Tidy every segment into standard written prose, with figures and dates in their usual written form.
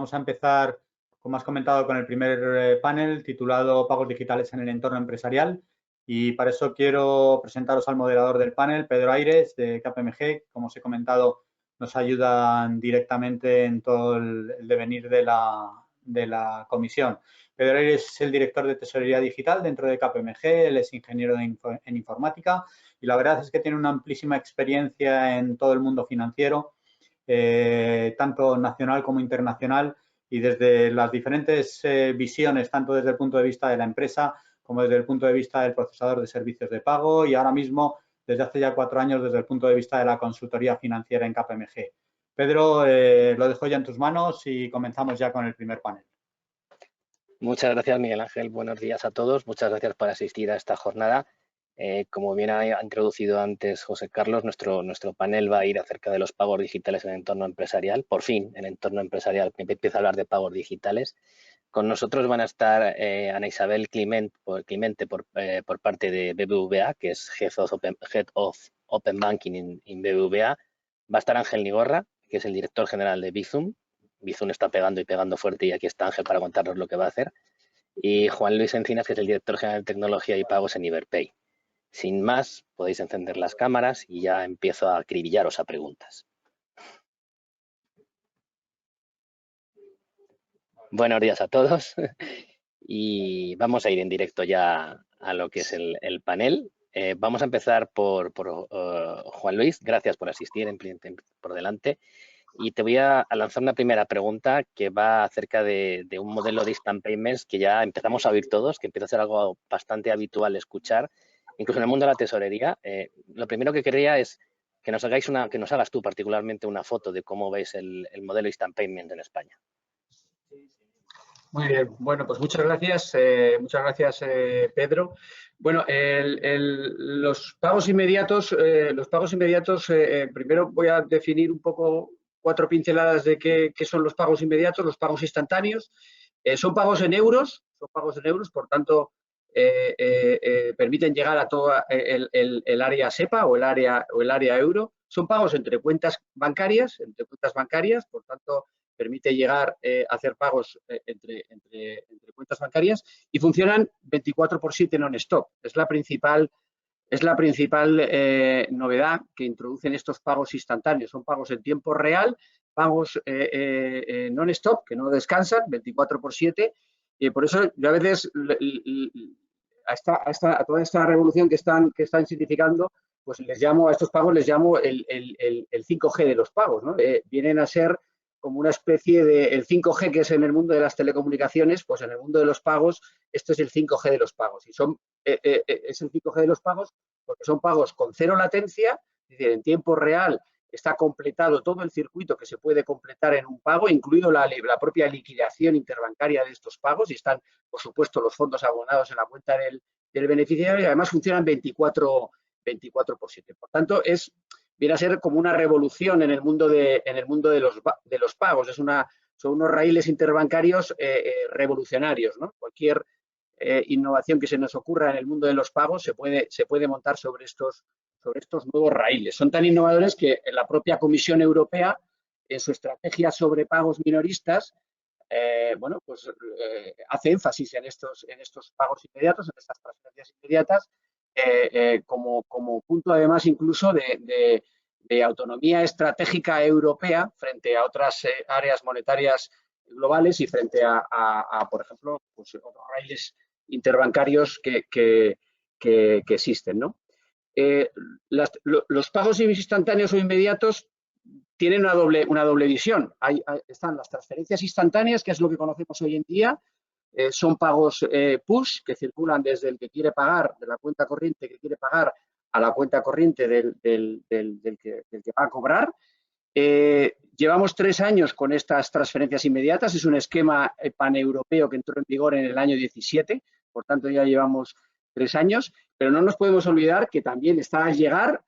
vamos a empezar, como has comentado, con el primer panel titulado Pagos digitales en el entorno empresarial. Y para eso quiero presentaros al moderador del panel, Pedro Aires, de KPMG. Como os he comentado, nos ayudan directamente en todo el devenir de la comisión. Pedro Aires es el director de Tesorería Digital dentro de KPMG, él es ingeniero en informática y la verdad es que tiene una amplísima experiencia en todo el mundo financiero, tanto nacional como internacional, y desde las diferentes visiones, tanto desde el punto de vista de la empresa como desde el punto de vista del procesador de servicios de pago y ahora mismo, desde hace ya 4 años, desde el punto de vista de la consultoría financiera en KPMG. Pedro, lo dejo ya en tus manos y comenzamos ya con el primer panel. Muchas gracias, Miguel Ángel. Buenos días a todos. Muchas gracias por asistir a esta jornada. Como bien ha introducido antes José Carlos, nuestro panel va a ir acerca de los pagos digitales en el entorno empresarial. Por fin, el entorno empresarial empieza a hablar de pagos digitales. Con nosotros van a estar Ana Isabel Clemente por parte de BBVA, que es Head of Open Banking in BBVA. Va a estar Ángel Nigorra, que es el director general de Bizum. Bizum está pegando y pegando fuerte y aquí está Ángel para contarnos lo que va a hacer. Y Juan Luis Encinas, que es el director general de tecnología y pagos en Iberpay. Sin más, podéis encender las cámaras y ya empiezo a acribillaros a preguntas. Buenos días a todos y vamos a ir en directo ya a lo que es el panel. Vamos a empezar por Juan Luis. Gracias por asistir por delante. Y te voy a lanzar una primera pregunta que va acerca de un modelo de instant payments que ya empezamos a oír todos, que empieza a ser algo bastante habitual escuchar, incluso en el mundo de la tesorería. Lo primero que querría es que nos hagas tú particularmente una foto de cómo ves el modelo instant payments en España. Muy bien, bueno, pues muchas gracias, Pedro. Bueno, los pagos inmediatos, primero voy a definir un poco 4 pinceladas de qué son los pagos inmediatos, los pagos instantáneos. Son pagos en euros, por tanto, permiten llegar a todo el área SEPA o el área euro. Son pagos entre cuentas bancarias, por tanto, permite llegar a hacer pagos entre cuentas bancarias y funcionan 24/7 non-stop. Es la principal novedad que introducen estos pagos instantáneos. Son pagos en tiempo real, pagos non-stop, que no descansan, 24/7. Y por eso yo a veces a toda esta revolución que están significando, pues a estos pagos les llamo el 5G de los pagos, ¿no? Vienen a ser como una especie de el 5G que es en el mundo de las telecomunicaciones, pues en el mundo de los pagos, esto es el 5G de los pagos. Y es el 5G de los pagos porque son pagos con 0 latencia, es decir, en tiempo real está completado todo el circuito que se puede completar en un pago, incluido la propia liquidación interbancaria de estos pagos, y están, por supuesto, los fondos abonados en la cuenta del beneficiario, y además funcionan 24/7. Por tanto, viene a ser como una revolución en el mundo de los pagos. Son unos raíles interbancarios revolucionarios, ¿no? Cualquier innovación que se nos ocurra en el mundo de los pagos se puede montar sobre estos nuevos raíles. Son tan innovadores que la propia Comisión Europea, en su estrategia sobre pagos minoristas, hace énfasis en estos pagos inmediatos, en estas transferencias inmediatas, como punto además incluso de autonomía estratégica europea frente a otras áreas monetarias globales y frente a por ejemplo, pues, otros raíles interbancarios que existen, ¿no? Los pagos instantáneos o inmediatos tienen una doble visión. Están las transferencias instantáneas, que es lo que conocemos hoy en día. Son pagos push que circulan desde el que quiere pagar, de la cuenta corriente que quiere pagar, a la cuenta corriente del que va a cobrar. Llevamos 3 años con estas transferencias inmediatas. Es un esquema paneuropeo que entró en vigor en el año 17, por tanto ya llevamos 3 años, pero no nos podemos olvidar que también está al llegar,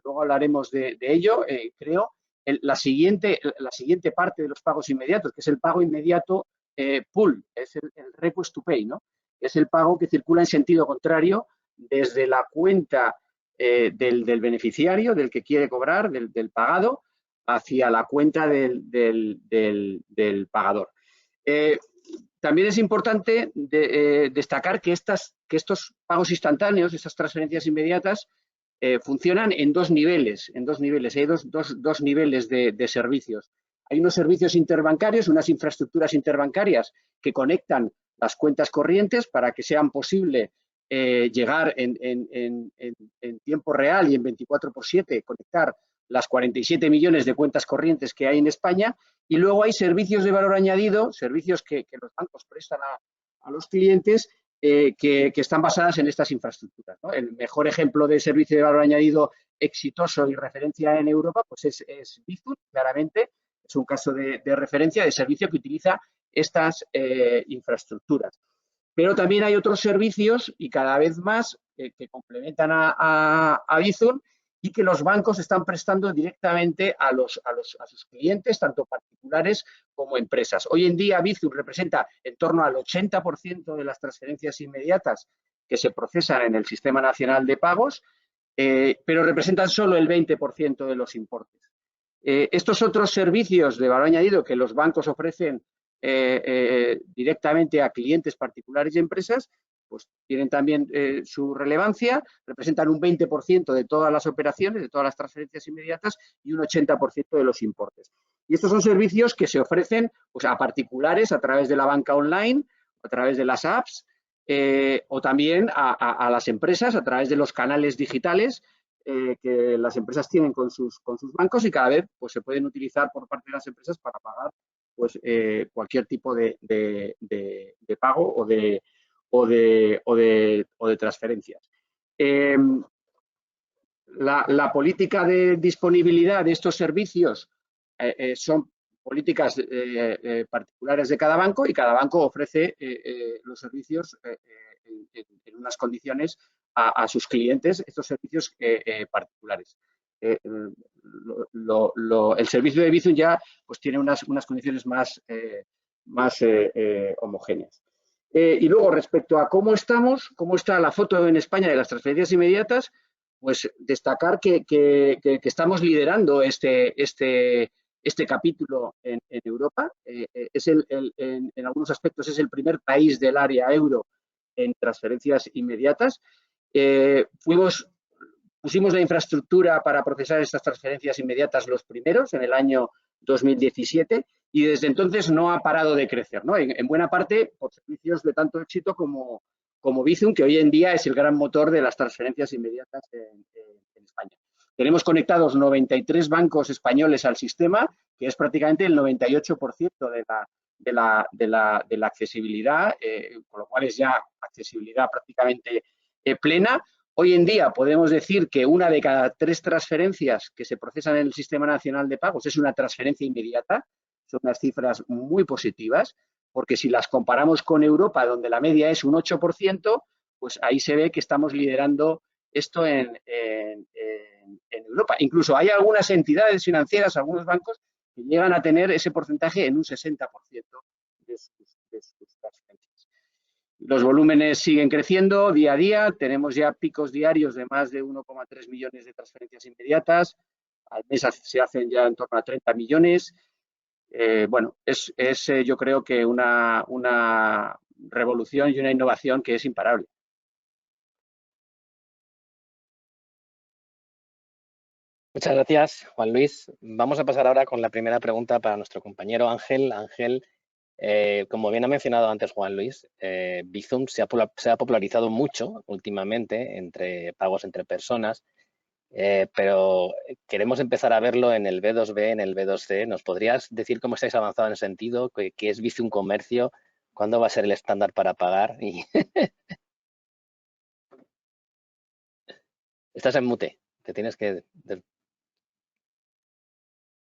luego hablaremos de ello, creo, la siguiente parte de los pagos inmediatos, que es el pago inmediato pull, es el request to pay, ¿no? Es el pago que circula en sentido contrario desde la cuenta del beneficiario, del que quiere cobrar, del pagado, hacia la cuenta del pagador. También es importante destacar que estos pagos instantáneos, estas transferencias inmediatas, funcionan en dos niveles. Hay dos niveles de servicios. Hay unos servicios interbancarios, unas infraestructuras interbancarias que conectan las cuentas corrientes para que sean posible llegar en tiempo real y en 24/7, conectar las 47 millones de cuentas corrientes que hay en España. Y luego hay servicios de valor añadido, servicios que los bancos prestan a los clientes que están basadas en estas infraestructuras, ¿no? El mejor ejemplo de servicio de valor añadido exitoso y referencia en Europa pues es Bizum, claramente. Es un caso de referencia de servicio que utiliza estas infraestructuras. Pero también hay otros servicios y cada vez más que complementan a Bizum y que los bancos están prestando directamente a sus clientes, tanto particulares como empresas. Hoy en día Bizum representa en torno al 80% de las transferencias inmediatas que se procesan en el Sistema Nacional de Pagos, pero representan solo el 20% de los importes. Estos otros servicios de valor añadido que los bancos ofrecen directamente a clientes particulares y empresas, pues tienen también su relevancia, representan un 20% de todas las operaciones, de todas las transferencias inmediatas y un 80% de los importes. Y estos son servicios que se ofrecen pues, a particulares a través de la banca online, a través de las apps o también a las empresas a través de los canales digitales que las empresas tienen con sus bancos y cada vez pues, se pueden utilizar por parte de las empresas para pagar pues, cualquier tipo de pago o de transferencias. La política de disponibilidad de estos servicios son políticas particulares de cada banco y cada banco ofrece los servicios en unas condiciones a sus clientes, estos servicios particulares. El servicio de Bizum ya pues, tiene unas condiciones más homogéneas. Y luego, respecto a cómo está la foto en España de las transferencias inmediatas, pues destacar que estamos liderando este capítulo en Europa. En algunos aspectos es el primer país del área euro en transferencias inmediatas. Pusimos la infraestructura para procesar estas transferencias inmediatas los primeros en el año 2017 y desde entonces no ha parado de crecer, ¿no? En buena parte por servicios de tanto éxito como Bizum, que hoy en día es el gran motor de las transferencias inmediatas en España. Tenemos conectados 93 bancos españoles al sistema, que es prácticamente el 98% de la accesibilidad, con lo cual es ya accesibilidad prácticamente plena. Hoy en día podemos decir que una de cada 3 transferencias que se procesan en el Sistema Nacional de Pagos es una transferencia inmediata. Son unas cifras muy positivas, porque si las comparamos con Europa, donde la media es un 8%, pues ahí se ve que estamos liderando esto en Europa. Incluso hay algunas entidades financieras, algunos bancos, que llegan a tener ese porcentaje en un 60% de sus transferencias. Los volúmenes siguen creciendo día a día. Tenemos ya picos diarios de más de 1,3 millones de transferencias inmediatas. Al mes se hacen ya en torno a 30 millones. Bueno, es yo creo que una revolución y una innovación que es imparable. Muchas gracias, Juan Luis. Vamos a pasar ahora con la primera pregunta para nuestro compañero Ángel. Ángel, como bien ha mencionado antes Juan Luis, Bizum se ha popularizado mucho últimamente entre pagos entre personas, pero queremos empezar a verlo en el B2B, en el B2C. ¿Nos podrías decir cómo estáis avanzando en ese sentido? ¿Qué es Bizum Comercio? ¿Cuándo va a ser el estándar para pagar? Estás en mute. Te tienes que...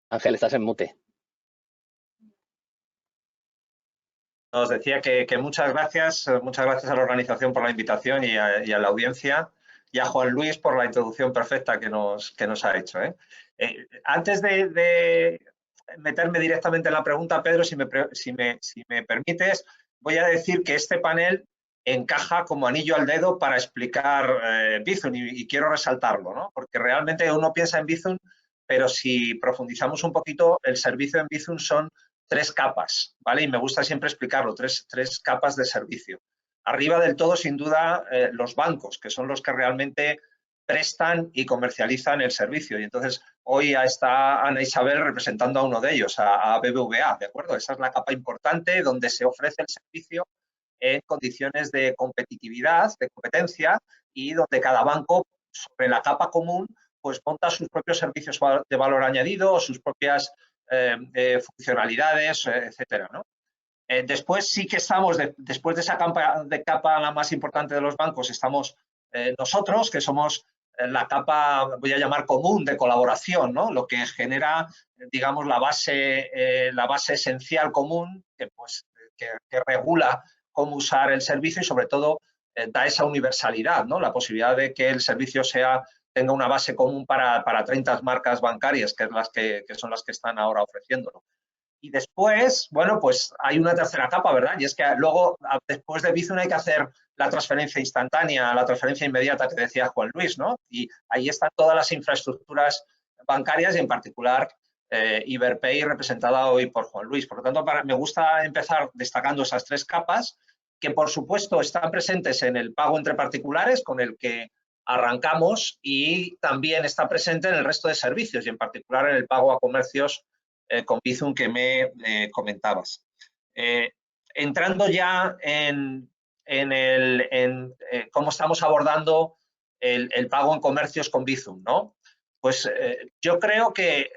Ángel, estás en mute. Os decía que muchas gracias a la organización por la invitación y a la audiencia y a Juan Luis por la introducción perfecta que nos ha hecho. Antes de meterme directamente en la pregunta, Pedro, si me permites, voy a decir que este panel encaja como anillo al dedo para explicar Bizum y quiero resaltarlo, ¿no? Porque realmente uno piensa en Bizum, pero si profundizamos un poquito, el servicio en Bizum son tres capas, ¿vale? Y me gusta siempre explicarlo, tres capas de servicio. Arriba del todo, sin duda, los bancos, que son los que realmente prestan y comercializan el servicio. Y entonces, hoy está Ana Isabel representando a uno de ellos, a BBVA, ¿de acuerdo? Esa es la capa importante donde se ofrece el servicio en condiciones de competitividad, de competencia, y donde cada banco, sobre la capa común, pues monta sus propios servicios de valor añadido o sus propias funcionalidades, etcétera, ¿no? Después sí que estamos, después de esa capa la más importante de los bancos, estamos nosotros, que somos la capa, voy a llamar común, de colaboración, ¿no? Lo que genera, digamos, la base esencial común que regula cómo usar el servicio y, sobre todo, da esa universalidad, ¿no? La posibilidad de que el servicio tenga una base común para 30 marcas bancarias, que son las que están ahora ofreciéndolo. Y después, bueno, pues hay una tercera capa, ¿verdad? Y es que luego, después de Bizum, hay que hacer la transferencia instantánea, la transferencia inmediata que decía Juan Luis, ¿no? Y ahí están todas las infraestructuras bancarias y, en particular, Iberpay, representada hoy por Juan Luis. Por lo tanto, me gusta empezar destacando esas tres capas, que por supuesto están presentes en el pago entre particulares, con el que arrancamos, y también está presente en el resto de servicios, y en particular en el pago a comercios con Bizum que me comentabas. Entrando ya en cómo estamos abordando el pago en comercios con Bizum, ¿no? Pues yo creo que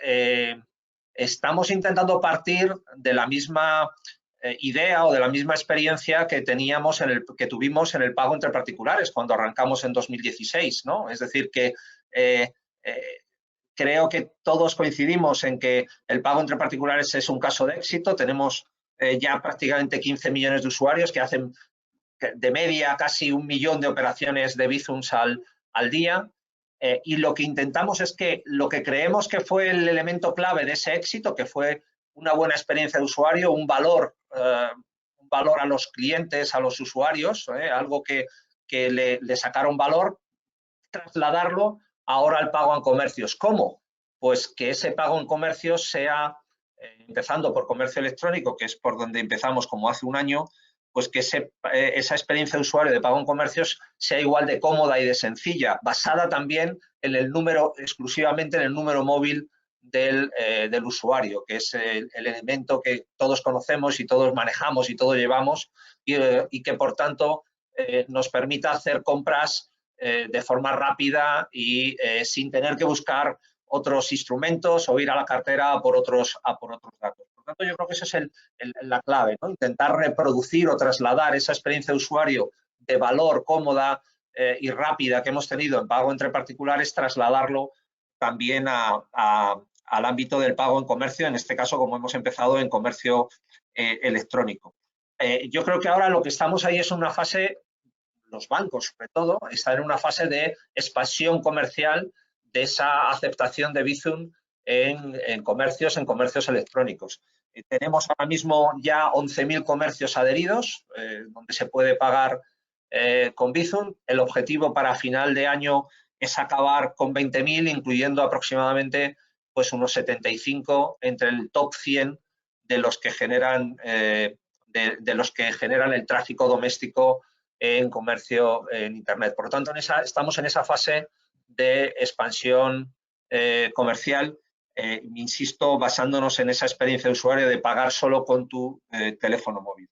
estamos intentando partir de la misma idea o de la misma experiencia que tuvimos en el pago entre particulares cuando arrancamos en 2016, ¿no? Es decir, que creo que todos coincidimos en que el pago entre particulares es un caso de éxito. Tenemos ya prácticamente 15 millones de usuarios que hacen de media casi 1 millón de operaciones de Bizums al día. Y lo que intentamos es que lo que creemos que fue el elemento clave de ese éxito, que fue una buena experiencia de usuario, un valor a los clientes, a los usuarios, algo que le sacaron valor, trasladarlo ahora al pago en comercios. ¿Cómo? Pues que ese pago en comercios sea, empezando por comercio electrónico, que es por donde empezamos como hace un año, pues que esa experiencia de usuario de pago en comercios sea igual de cómoda y de sencilla, basada también en exclusivamente en el número móvil del usuario, que es el elemento que todos conocemos y todos manejamos y todos llevamos, y que, por tanto, nos permita hacer compras de forma rápida y sin tener que buscar otros instrumentos o ir a la cartera a por otros datos. Por tanto, yo creo que esa es la clave, ¿no? Intentar reproducir o trasladar esa experiencia de usuario de valor, cómoda y rápida que hemos tenido en pago entre particulares, trasladarlo también al ámbito del pago en comercio, en este caso, como hemos empezado, en comercio electrónico. Yo creo que ahora lo que estamos ahí es una fase, los bancos sobre todo, están en una fase de expansión comercial de esa aceptación de Bizum en comercios electrónicos. Tenemos ahora mismo ya 11.000 comercios adheridos, donde se puede pagar con Bizum. El objetivo para final de año es acabar con 20.000, incluyendo aproximadamente pues unos 75 entre el top 100 de los que generan el tráfico doméstico en comercio en Internet. Por lo tanto, estamos en esa fase de expansión comercial, insisto, basándonos en esa experiencia de usuario de pagar solo con tu teléfono móvil.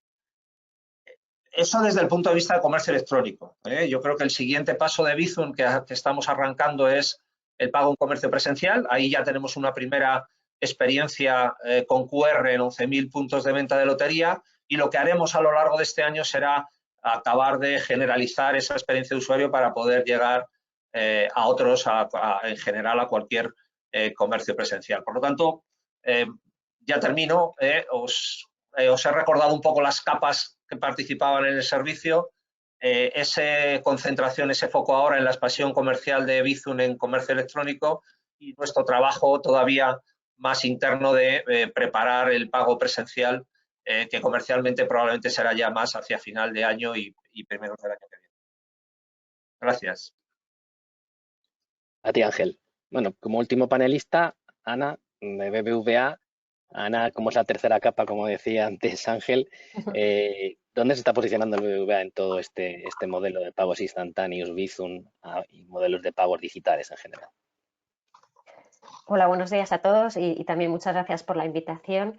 Eso desde el punto de vista de comercio electrónico. Yo creo que el siguiente paso de Bizum que estamos arrancando es el pago en comercio presencial. Ahí ya tenemos una primera experiencia con QR en 11.000 puntos de venta de lotería, y lo que haremos a lo largo de este año será acabar de generalizar esa experiencia de usuario para poder llegar a otros, en general a cualquier comercio presencial. Por lo tanto, ya termino. Os he recordado un poco las capas que participaban en el servicio. Esa concentración, ese foco ahora en la expansión comercial de Bizum en comercio electrónico, y nuestro trabajo todavía más interno de preparar el pago presencial, que comercialmente probablemente será ya más hacia final de año y primeros del año que viene. Gracias. A ti, Ángel. Bueno, como último panelista, Ana, de BBVA, Ana, como es la tercera capa, como decía antes Ángel, ¿dónde se está posicionando el BBVA en todo este modelo de pagos instantáneos, Bizum y modelos de pagos digitales en general? Hola, buenos días a todos y también muchas gracias por la invitación.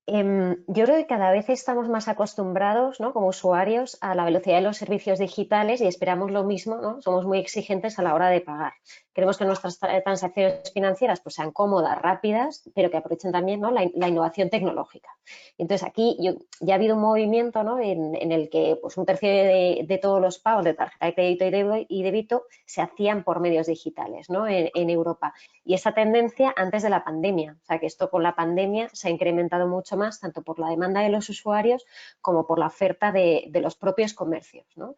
Yo creo que cada vez estamos más acostumbrados, ¿no?, como usuarios, a la velocidad de los servicios digitales y esperamos lo mismo, ¿no? Somos muy exigentes a la hora de pagar. Queremos que nuestras transacciones financieras pues, sean cómodas, rápidas, pero que aprovechen también, ¿no?, la innovación tecnológica. Entonces, aquí ya ha habido un movimiento, ¿no?, en el que pues, un tercio de todos los pagos de tarjeta de crédito y débito se hacían por medios digitales, ¿no?, en Europa. Y esa tendencia antes de la pandemia, o sea que esto con la pandemia se ha incrementado mucho más, tanto por la demanda de los usuarios como por la oferta de los propios comercios, ¿no?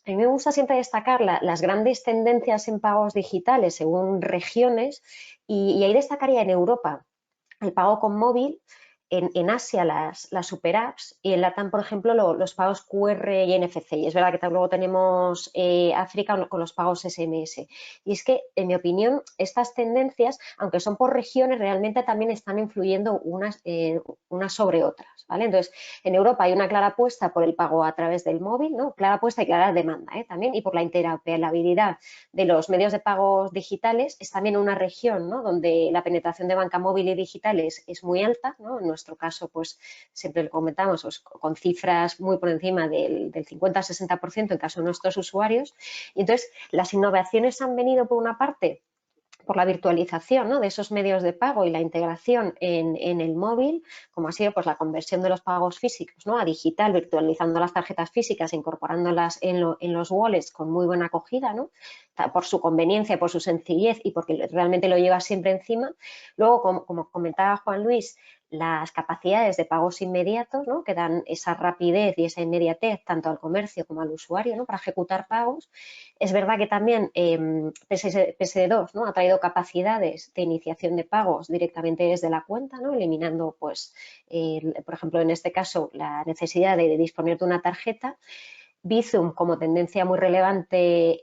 A mí me gusta siempre destacar las grandes tendencias en pagos digitales según regiones y ahí destacaría en Europa el pago con móvil, en Asia las super apps y en LATAM, por ejemplo, los pagos QR y NFC. Y es verdad que luego tenemos África con los pagos SMS. Y es que, en mi opinión, estas tendencias, aunque son por regiones, realmente también están influyendo unas sobre otras, ¿vale? Entonces, en Europa hay una clara apuesta por el pago a través del móvil, ¿no? Clara apuesta y clara demanda, también, y por la interoperabilidad de los medios de pagos digitales. Es también una región, ¿no?, donde la penetración de banca móvil y digital es muy alta, ¿no? En nuestro caso, pues siempre lo comentamos, pues, con cifras muy por encima del 50-60% en caso de nuestros usuarios. Y entonces, las innovaciones han venido por una parte por la virtualización, ¿no?, de esos medios de pago y la integración en el móvil, como ha sido pues, la conversión de los pagos físicos, ¿no?, a digital, virtualizando las tarjetas físicas e incorporándolas en los wallets con muy buena acogida, ¿no?, por su conveniencia, por su sencillez y porque realmente lo lleva siempre encima. Luego, como comentaba Juan Luis, las capacidades de pagos inmediatos, ¿no?, que dan esa rapidez y esa inmediatez tanto al comercio como al usuario, ¿no?, para ejecutar pagos. Es verdad que también PSD2, ¿no?, ha traído capacidades de iniciación de pagos directamente desde la cuenta, ¿no?, eliminando, pues, por ejemplo, en este caso, la necesidad de disponer de una tarjeta. Bizum, como tendencia muy relevante,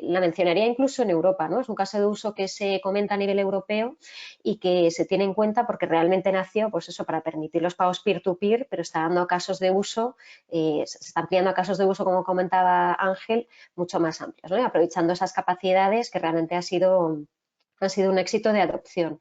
la mencionaría incluso en Europa, ¿no? Es un caso de uso que se comenta a nivel europeo y que se tiene en cuenta porque realmente nació, pues eso, para permitir los pagos peer-to-peer, pero está dando casos de uso, se está ampliando a casos de uso, como comentaba Ángel, mucho más amplios, ¿no?, y aprovechando esas capacidades que realmente han sido un éxito de adopción.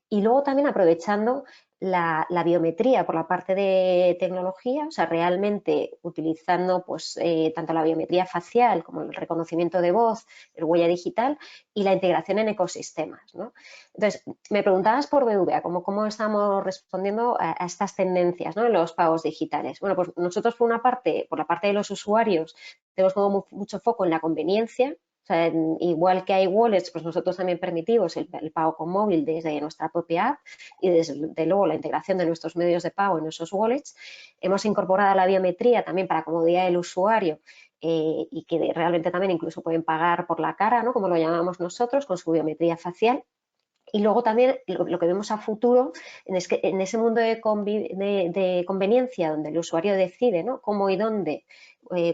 Y luego también aprovechando la biometría por la parte de tecnología, o sea, realmente utilizando pues, tanto la biometría facial como el reconocimiento de voz, el huella digital y la integración en ecosistemas, ¿no? Entonces, me preguntabas por BBVA, cómo estamos respondiendo a estas tendencias, ¿no?, en los pagos digitales. Bueno, pues nosotros por la parte de los usuarios tenemos como mucho foco en la conveniencia. O sea, igual que hay wallets, pues nosotros también permitimos el pago con móvil desde nuestra propia app y desde luego la integración de nuestros medios de pago en esos wallets. Hemos incorporado la biometría también para comodidad del usuario y que realmente también incluso pueden pagar por la cara, ¿no?, como lo llamamos nosotros, con su biometría facial. Y luego también lo que vemos a futuro es que en ese mundo de conveniencia donde el usuario decide, ¿no?, cómo y dónde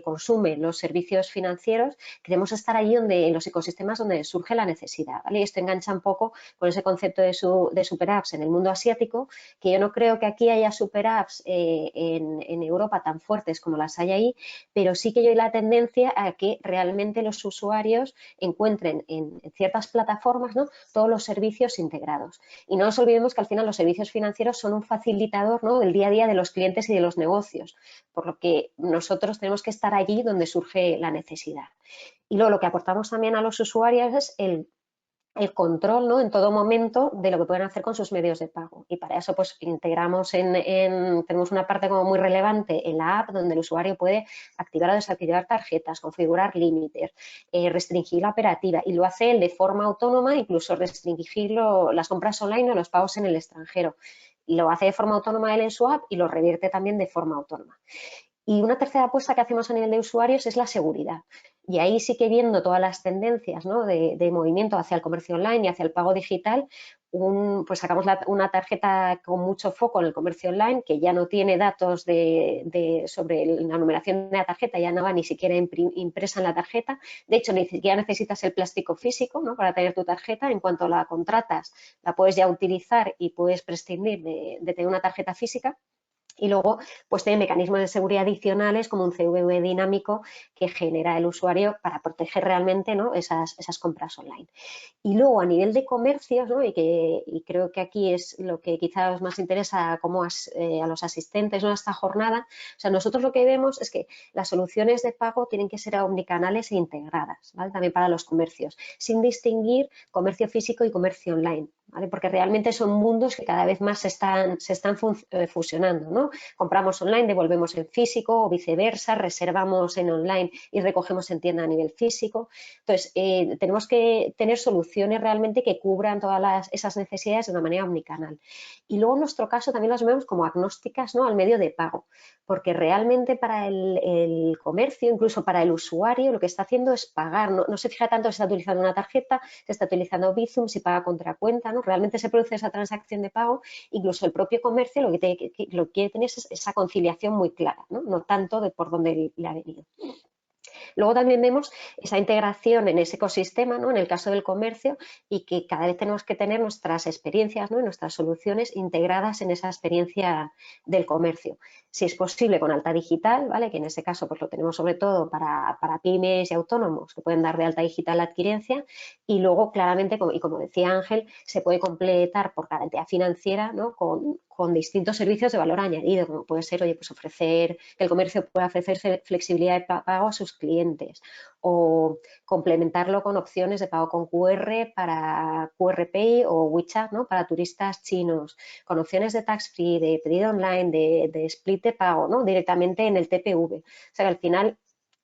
consume los servicios financieros, queremos estar allí en los ecosistemas donde surge la necesidad, ¿vale? Y esto engancha un poco con ese concepto de super apps en el mundo asiático, que yo no creo que aquí haya super apps en Europa tan fuertes como las hay ahí, pero sí que yo hay la tendencia a que realmente los usuarios encuentren en ciertas plataformas, ¿no?, todos los servicios integrados. Y no nos olvidemos que al final los servicios financieros son un facilitador, ¿no?, del día a día de los clientes y de los negocios, por lo que nosotros tenemos que estar allí donde surge la necesidad. Y luego lo que aportamos también a los usuarios es el control, ¿no?, en todo momento de lo que pueden hacer con sus medios de pago. Y para eso pues integramos tenemos una parte como muy relevante en la app donde el usuario puede activar o desactivar tarjetas, configurar límites, restringir la operativa y lo hace él de forma autónoma, incluso restringir las compras online o los pagos en el extranjero. Y lo hace de forma autónoma él en su app y lo revierte también de forma autónoma. Y una tercera apuesta que hacemos a nivel de usuarios es la seguridad. Y ahí sí que viendo todas las tendencias, ¿no?, de movimiento hacia el comercio online y hacia el pago digital, pues sacamos una tarjeta con mucho foco en el comercio online, que ya no tiene datos sobre la numeración de la tarjeta, ya no va ni siquiera impresa en la tarjeta. De hecho, ni siquiera necesitas el plástico físico, ¿no?, para tener tu tarjeta. En cuanto la contratas, la puedes ya utilizar y puedes prescindir de tener una tarjeta física. Y luego, pues tiene mecanismos de seguridad adicionales como un CVV dinámico que genera el usuario para proteger realmente, ¿no?, esas compras online. Y luego, a nivel de comercios, ¿no?, y creo que aquí es lo que quizás más interesa a los asistentes, ¿no?, a esta jornada. O sea, nosotros lo que vemos es que las soluciones de pago tienen que ser omnicanales e integradas, ¿vale?, también para los comercios, sin distinguir comercio físico y comercio online, ¿vale?, porque realmente son mundos que cada vez más se están fusionando, ¿no? Compramos online, devolvemos en físico o viceversa, reservamos en online y recogemos en tienda a nivel físico. Entonces, tenemos que tener soluciones realmente que cubran todas esas necesidades de una manera omnicanal. Y luego, en nuestro caso, también las vemos como agnósticas, ¿no?, al medio de pago, porque realmente para el comercio, incluso para el usuario, lo que está haciendo es pagar. No se fija tanto si está utilizando una tarjeta, si está utilizando Bizum, si paga contra cuenta, ¿no? Realmente se produce esa transacción de pago. Incluso el propio comercio lo que quiere tener es esa conciliación muy clara, ¿no? No tanto de por dónde le ha venido. Luego también vemos esa integración en ese ecosistema, ¿no?, en el caso del comercio, y que cada vez tenemos que tener nuestras experiencias, ¿no?, y nuestras soluciones integradas en esa experiencia del comercio. Si es posible con alta digital, ¿vale?, que en ese caso pues lo tenemos sobre todo para pymes y autónomos que pueden dar de alta digital la adquirencia, y luego claramente, como decía Ángel, se puede completar por garantía financiera, ¿no?, con distintos servicios de valor añadido, como puede ser, oye, pues que el comercio pueda ofrecer flexibilidad de pago a sus clientes, o complementarlo con opciones de pago con QR para QR Pay o WeChat, ¿no?, para turistas chinos, con opciones de tax free, de pedido online, de split de pago, ¿no?, directamente en el TPV. O sea que al final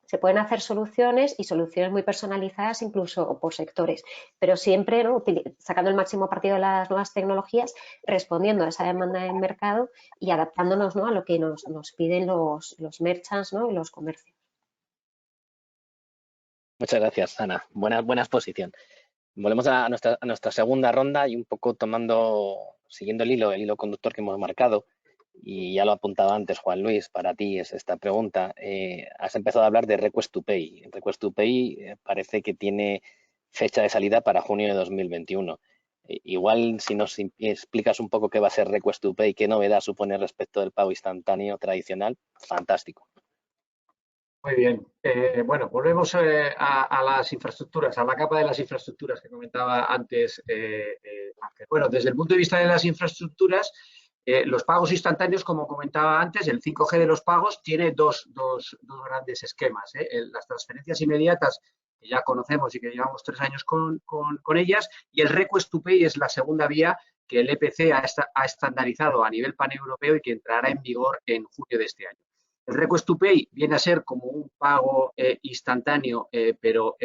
se pueden hacer soluciones y soluciones muy personalizadas incluso por sectores, pero siempre, ¿no?, sacando el máximo partido de las nuevas tecnologías, respondiendo a esa demanda del mercado y adaptándonos, ¿no?, a lo que nos piden los merchants, ¿no?, y los comercios. Muchas gracias, Ana. Buena exposición. Volvemos a nuestra segunda ronda y un poco siguiendo el hilo conductor que hemos marcado, y ya lo apuntaba antes Juan Luis, para ti es esta pregunta. Has empezado a hablar de Request to Pay. Request to Pay parece que tiene fecha de salida para junio de 2021. Igual, si nos explicas un poco qué va a ser Request to Pay, qué novedad supone respecto del pago instantáneo tradicional, fantástico. Muy bien. Bueno, volvemos a las infraestructuras, a la capa de las infraestructuras que comentaba antes Ángel. Bueno, desde el punto de vista de las infraestructuras, los pagos instantáneos, como comentaba antes, el 5G de los pagos tiene dos grandes esquemas. Las transferencias inmediatas, que ya conocemos y que llevamos 3 años con ellas, y el Request to Pay es la segunda vía que el EPC ha estandarizado a nivel paneuropeo y que entrará en vigor en junio de este año. El Request to Pay viene a ser como un pago instantáneo, pero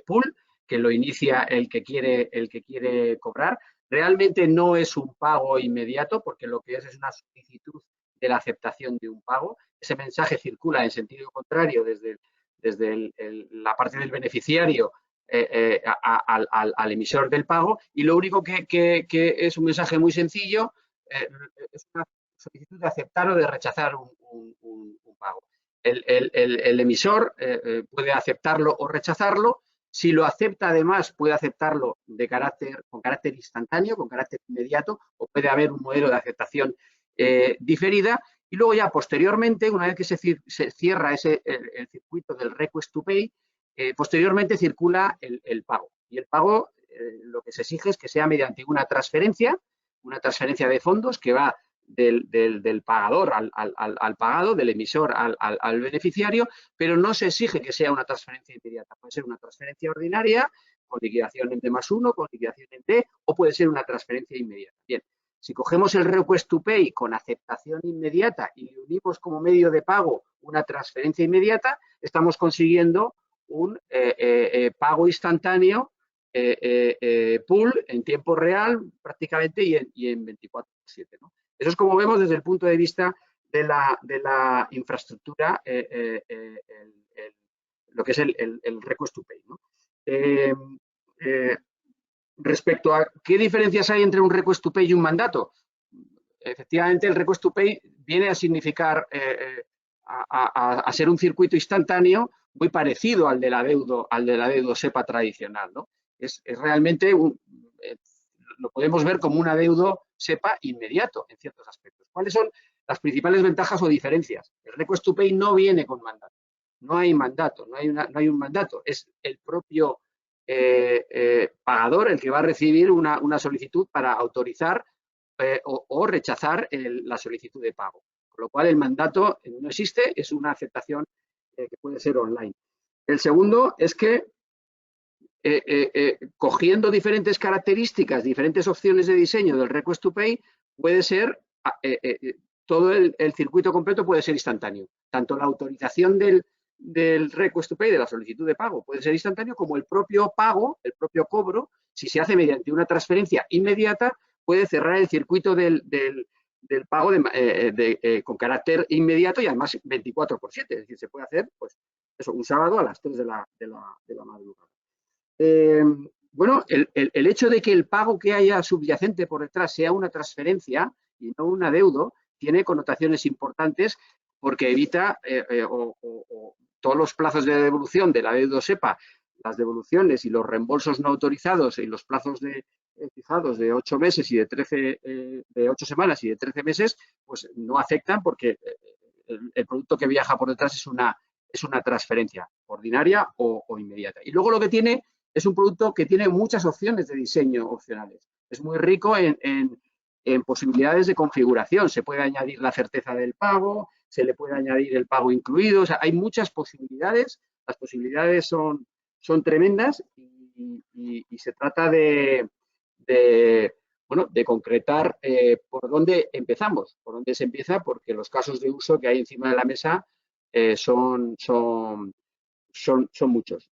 pool, que lo inicia el que quiere cobrar. Realmente no es un pago inmediato, porque lo que es una solicitud de la aceptación de un pago. Ese mensaje circula en sentido contrario desde la parte del beneficiario al emisor del pago, y lo único que es un mensaje muy sencillo, es una solicitud de aceptar o de rechazar un pago. El emisor puede aceptarlo o rechazarlo. Si lo acepta, además, puede aceptarlo con carácter instantáneo, con carácter inmediato, o puede haber un modelo de aceptación diferida. Y luego ya posteriormente, una vez que se cierra el circuito del Request to Pay, posteriormente circula el pago. Y el pago, lo que se exige es que sea mediante una transferencia de fondos que va del pagador al pagado, del emisor al beneficiario, pero no se exige que sea una transferencia inmediata. Puede ser una transferencia ordinaria, con liquidación en D+1, con liquidación en D, o puede ser una transferencia inmediata. Bien, si cogemos el Request to Pay con aceptación inmediata y le unimos como medio de pago una transferencia inmediata, estamos consiguiendo un pago instantáneo pool en tiempo real prácticamente y en 24/7, ¿no? Eso es como vemos desde el punto de vista de la infraestructura, lo que es el request to pay, ¿no? Respecto a qué diferencias hay entre un request to pay y un mandato, efectivamente el request to pay viene a significar, a ser un circuito instantáneo muy parecido al del adeudo SEPA tradicional, ¿no? Es realmente lo podemos ver como un adeudo SEPA inmediato en ciertos aspectos. ¿Cuáles son las principales ventajas o diferencias? El request to pay no viene con mandato. No hay mandato, no hay un mandato. Es el propio pagador el que va a recibir una solicitud para autorizar o rechazar la solicitud de pago. Con lo cual, el mandato no existe, es una aceptación que puede ser online. El segundo es que cogiendo diferentes características, diferentes opciones de diseño del request to pay, puede ser, todo el circuito completo puede ser instantáneo. Tanto la autorización del request to pay, de la solicitud de pago, puede ser instantáneo, como el propio pago, el propio cobro, si se hace mediante una transferencia inmediata, puede cerrar el circuito del pago con carácter inmediato y además 24/7. Es decir, se puede hacer, pues, eso, un sábado a las 3 de la madrugada. Bueno, el hecho de que el pago que haya subyacente por detrás sea una transferencia y no un adeudo tiene connotaciones importantes porque evita todos los plazos de devolución del adeudo SEPA, las devoluciones y los reembolsos no autorizados y los plazos fijados de 8 meses y de 8 semanas y de 13 meses, pues no afectan porque el producto que viaja por detrás es una transferencia ordinaria o inmediata. Y luego lo que tiene es un producto que tiene muchas opciones de diseño opcionales. Es muy rico en posibilidades de configuración. Se puede añadir la certeza del pago, se le puede añadir el pago incluido. O sea, hay muchas posibilidades. Las posibilidades son tremendas y se trata de concretar por dónde empezamos, por dónde se empieza, porque los casos de uso que hay encima de la mesa son muchos.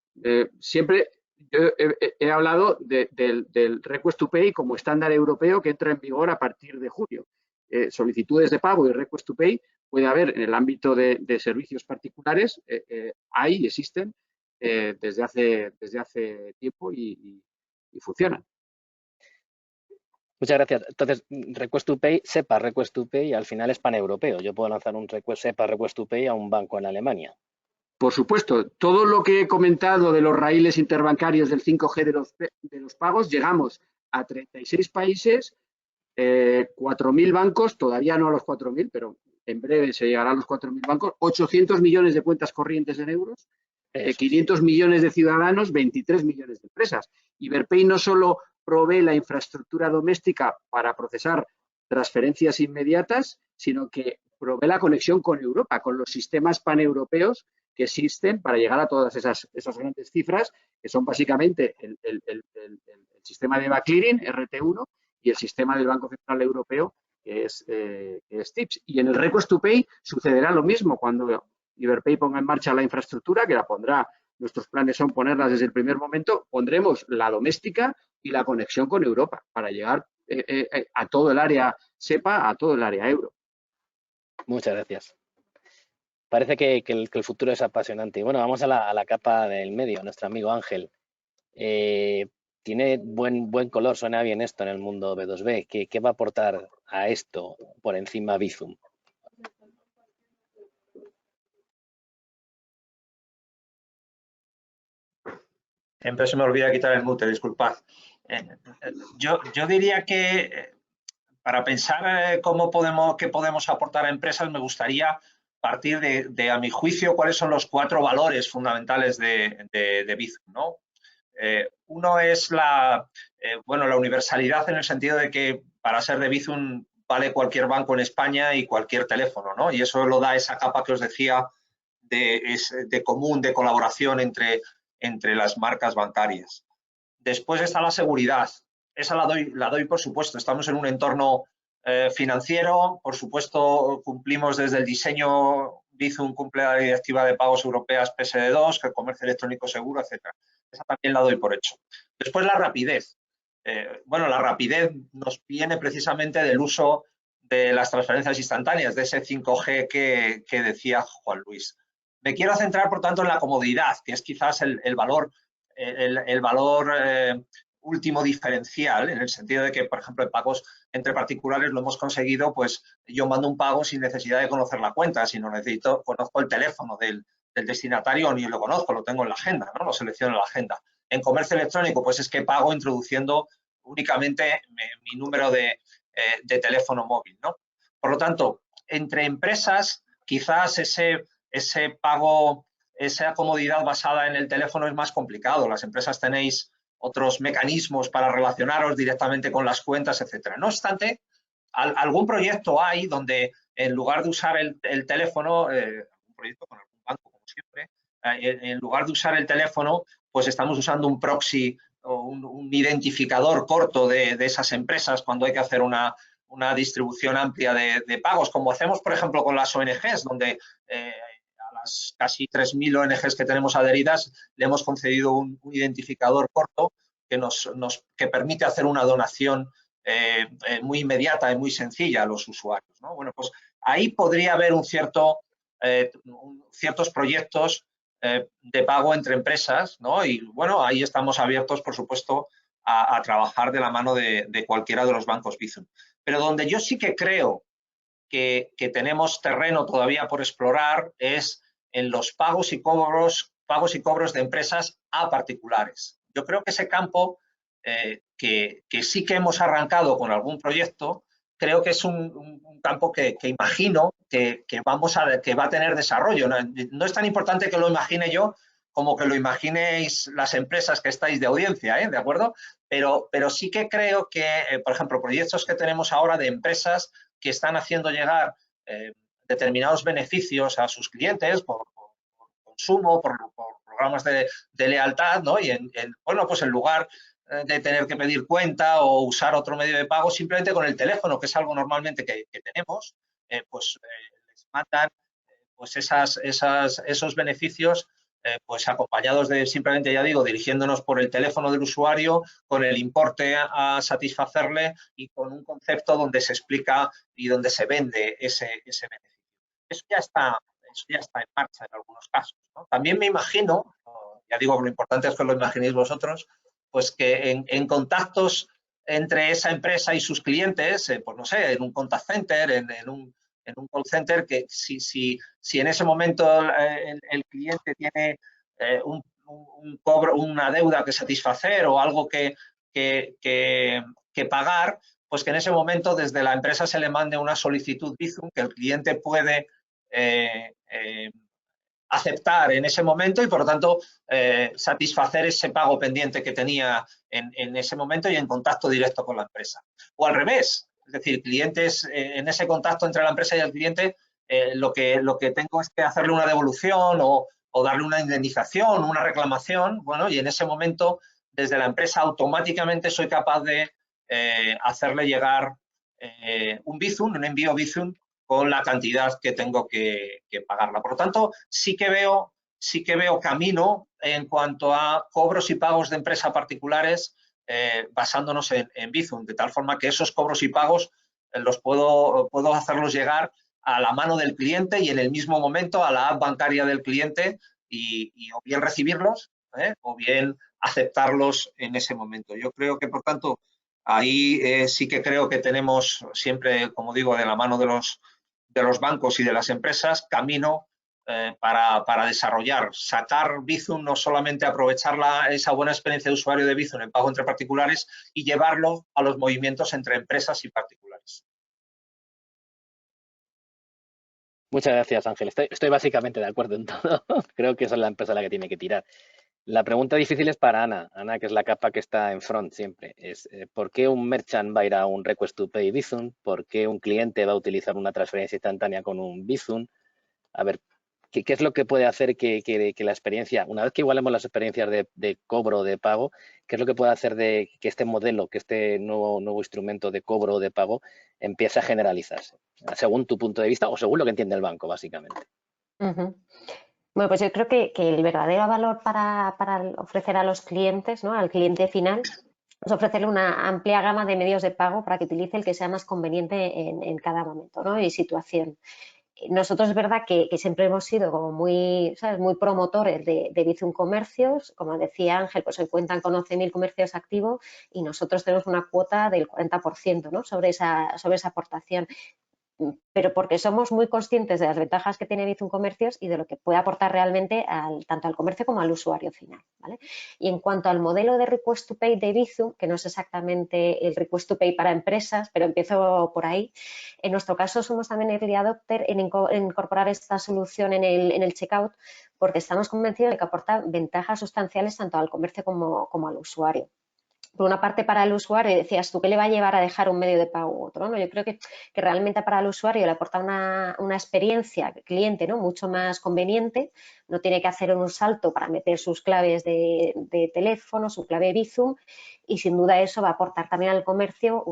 Siempre yo he hablado del request to pay como estándar europeo que entra en vigor a partir de junio. Solicitudes de pago y request to pay puede haber en el ámbito de servicios particulares, hay y existen desde hace tiempo y funcionan. Muchas gracias. Entonces, request to pay, SEPA request to pay, al final es paneuropeo. Yo puedo lanzar un SEPA request to pay a un banco en Alemania. Por supuesto, todo lo que he comentado de los raíles interbancarios del 5G de los pagos, llegamos a 36 países, 4.000 bancos, todavía no a los 4.000, pero en breve se llegará a los 4.000 bancos, 800 millones de cuentas corrientes en euros, 500 millones de ciudadanos, 23 millones de empresas. Iberpay no solo provee la infraestructura doméstica para procesar transferencias inmediatas, sino que provee la conexión con Europa, con los sistemas paneuropeos que existen para llegar a todas esas grandes cifras, que son básicamente el sistema de EVA Clearing, RT1, y el sistema del Banco Central Europeo, que es TIPS. Y en el Request to Pay sucederá lo mismo cuando Iberpay ponga en marcha la infraestructura, que la pondrá. Nuestros planes son ponerlas desde el primer momento. Pondremos la doméstica y la conexión con Europa para llegar a todo el área SEPA, a todo el área euro. Muchas gracias. Parece que el futuro es apasionante. Y bueno, vamos a la capa del medio, nuestro amigo Ángel. Tiene buen color, suena bien esto en el mundo B2B. ¿Qué va a aportar a esto por encima Bizum? Siempre se me olvida quitar el mute, disculpad. Yo diría que para pensar qué podemos aportar a empresas, me gustaría partir de, a mi juicio, cuáles son los 4 valores fundamentales de Bizum, ¿no? Uno es la universalidad, en el sentido de que para ser de Bizum vale cualquier banco en España y cualquier teléfono, ¿no? Y eso lo da esa capa que os decía de común, de colaboración entre las marcas bancarias. Después está la seguridad. Esa la doy por supuesto. Estamos en un entorno financiero. Por supuesto, cumplimos desde el diseño. Bizum cumple la Directiva de Pagos Europeas PSD2, que el comercio electrónico seguro, etcétera. Esa también la doy por hecho. Después la rapidez. La rapidez nos viene precisamente del uso de las transferencias instantáneas, de ese 5G que decía Juan Luis. Me quiero centrar, por tanto, en la comodidad, que es quizás el valor último diferencial, en el sentido de que, por ejemplo, en pagos entre particulares lo hemos conseguido, pues yo mando un pago sin necesidad de conocer la cuenta, si no conozco el teléfono del destinatario, ni lo conozco, lo tengo en la agenda, ¿no? Lo selecciono en la agenda. En comercio electrónico, pues es que pago introduciendo únicamente mi número de teléfono móvil, ¿no? Por lo tanto, entre empresas, quizás ese pago, esa comodidad basada en el teléfono es más complicado. Las empresas tenéis otros mecanismos para relacionaros directamente con las cuentas, etcétera. No obstante, algún proyecto hay donde en lugar de usar el teléfono, un proyecto con algún banco como siempre, en lugar de usar el teléfono, pues estamos usando un proxy o un identificador corto de esas empresas cuando hay que hacer una distribución amplia de pagos, como hacemos, por ejemplo, con las ONGs, donde a las casi 3.000 ONGs que tenemos adheridas le hemos concedido un identificador corto que permite hacer una donación muy inmediata y muy sencilla a los usuarios, ¿no? Bueno, pues ahí podría haber ciertos proyectos de pago entre empresas, ¿no? Y bueno, ahí estamos abiertos, por supuesto, a trabajar de la mano de cualquiera de los bancos Bizum. Pero donde yo sí que creo que tenemos terreno todavía por explorar es en los pagos y cobros de empresas a particulares. Yo creo que ese campo que sí que hemos arrancado con algún proyecto, creo que es un campo que imagino que va a tener desarrollo. No es tan importante que lo imagine yo como que lo imaginéis las empresas que estáis de audiencia, ¿de acuerdo? Pero sí que creo que, por ejemplo, proyectos que tenemos ahora de empresas que están haciendo llegar determinados beneficios a sus clientes por consumo, por programas de lealtad, ¿no? Y bueno, pues en lugar de tener que pedir cuenta o usar otro medio de pago, simplemente con el teléfono, que es algo normalmente que tenemos, les mandan pues esos beneficios pues acompañados de simplemente, ya digo, dirigiéndonos por el teléfono del usuario, con el importe a satisfacerle y con un concepto donde se explica y donde se vende ese beneficio. Eso ya está en marcha en algunos casos, ¿no? También me imagino, ya digo, lo importante es que lo imaginéis vosotros, pues que en contactos entre esa empresa y sus clientes, pues no sé, en un contact center, en un call center, que si en ese momento el cliente tiene un cobro, una deuda que satisfacer o algo que pagar, pues que en ese momento desde la empresa se le mande una solicitud Bizum que el cliente puede aceptar en ese momento y, por lo tanto, satisfacer ese pago pendiente que tenía en ese momento y en contacto directo con la empresa. O al revés, es decir, clientes en ese contacto entre la empresa y el cliente, lo que tengo es que hacerle una devolución o darle una indemnización, una reclamación, bueno, y en ese momento, desde la empresa, automáticamente soy capaz de hacerle llegar un Bizum, un envío Bizum, con la cantidad que tengo que pagarla. Por lo tanto, sí que veo camino en cuanto a cobros y pagos de empresas particulares basándonos en Bizum, de tal forma que esos cobros y pagos los puedo hacerlos llegar a la mano del cliente y en el mismo momento a la app bancaria del cliente y o bien recibirlos o bien aceptarlos en ese momento. Yo creo que, por tanto, ahí sí que creo que tenemos siempre, como digo, de la mano de los bancos y de las empresas, camino para desarrollar, sacar Bizum, no solamente aprovechar esa buena experiencia de usuario de Bizum en pago entre particulares y llevarlo a los movimientos entre empresas y particulares. Muchas gracias, Ángel. Estoy básicamente de acuerdo en todo. Creo que esa es la empresa la que tiene que tirar. La pregunta difícil es para Ana. Ana, que es la capa que está en front siempre. Es ¿por qué un merchant va a ir a un request to pay Bizum? ¿Por qué un cliente va a utilizar una transferencia instantánea con un Bizum? A ver, ¿qué es lo que puede hacer que la experiencia, una vez que igualemos las experiencias de cobro o de pago, qué es lo que puede hacer de que este modelo, que este nuevo instrumento de cobro o de pago empiece a generalizarse, según tu punto de vista o según lo que entiende el banco, básicamente? Bueno, pues yo creo que el verdadero valor para ofrecer a los clientes, ¿no? Al cliente final, pues ofrecerle una amplia gama de medios de pago para que utilice el que sea más conveniente en cada momento, ¿no? Y situación. Nosotros es verdad que siempre hemos sido como muy, ¿sabes?, muy promotores de Bizum Comercios. Como decía Ángel, pues hoy cuentan con 11.000 comercios activos y nosotros tenemos una cuota del 40%, ¿no?, sobre esa aportación. Pero porque somos muy conscientes de las ventajas que tiene Bizum Comercios y de lo que puede aportar realmente tanto al comercio como al usuario final, ¿vale? Y en cuanto al modelo de Request to Pay de Bizum, que no es exactamente el Request to Pay para empresas, pero empiezo por ahí, en nuestro caso somos también early adopter en incorporar esta solución en el checkout, porque estamos convencidos de que aporta ventajas sustanciales tanto al comercio como al usuario. Por una parte, para el usuario, decías tú, ¿qué le va a llevar a dejar un medio de pago u otro? ¿No? Yo creo que realmente para el usuario le aporta una experiencia cliente, ¿no?, mucho más conveniente. No tiene que hacer un salto para meter sus claves de teléfono, su clave Bizum, y sin duda eso va a aportar también al comercio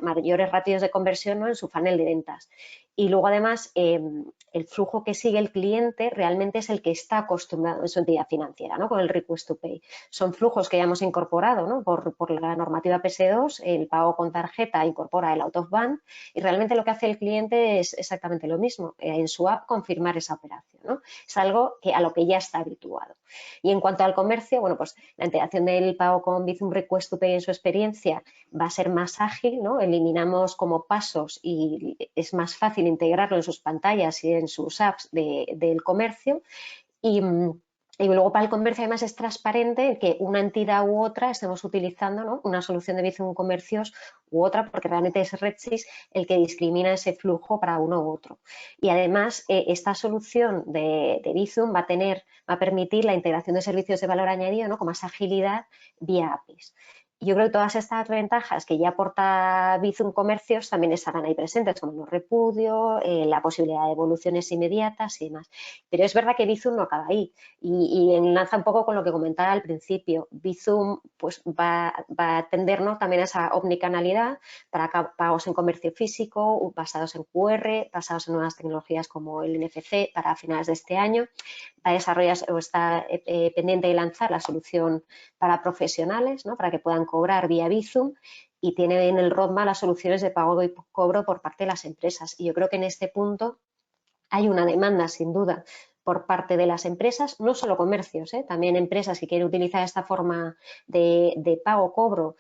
mayores ratios de conversión, ¿no?, en su funnel de ventas. Y luego, además, el flujo que sigue el cliente realmente es el que está acostumbrado en su entidad financiera, ¿no?, con el Request to Pay. Son flujos que ya hemos incorporado, ¿no?, por la normativa PS2, el pago con tarjeta incorpora el out of band y realmente lo que hace el cliente es exactamente lo mismo, en su app confirmar esa operación, ¿no? Es algo a lo que ya está habituado. Y en cuanto al comercio, bueno, pues la integración del pago con Bizum Request to Pay en su experiencia va a ser más ágil, ¿no? Eliminamos como pasos y es más fácil integrarlo en sus pantallas y en sus apps del comercio. Y luego para el comercio además es transparente que una entidad u otra estemos utilizando, ¿no?, una solución de Bizum Comercios u otra, porque realmente es Redsys el que discrimina ese flujo para uno u otro. Y además esta solución de Bizum va a permitir la integración de servicios de valor añadido, ¿no?, con más agilidad vía APIs. Yo creo que todas estas ventajas que ya aporta Bizum Comercios también estarán ahí presentes, como el no repudio, la posibilidad de evoluciones inmediatas y demás. Pero es verdad que Bizum no acaba ahí y enlaza un poco con lo que comentaba al principio. Bizum pues, va a atender, ¿no?, también a esa omnicanalidad para pagos en comercio físico, basados en QR, basados en nuevas tecnologías como el NFC para finales de este año. Va a desarrollar o está pendiente de lanzar la solución para profesionales, ¿no?, para que puedan cobrar vía Bizum, y tiene en el roadmap las soluciones de pago y cobro por parte de las empresas. Y yo creo que en este punto hay una demanda, sin duda, por parte de las empresas, no solo comercios, también empresas que quieren utilizar esta forma de pago-cobro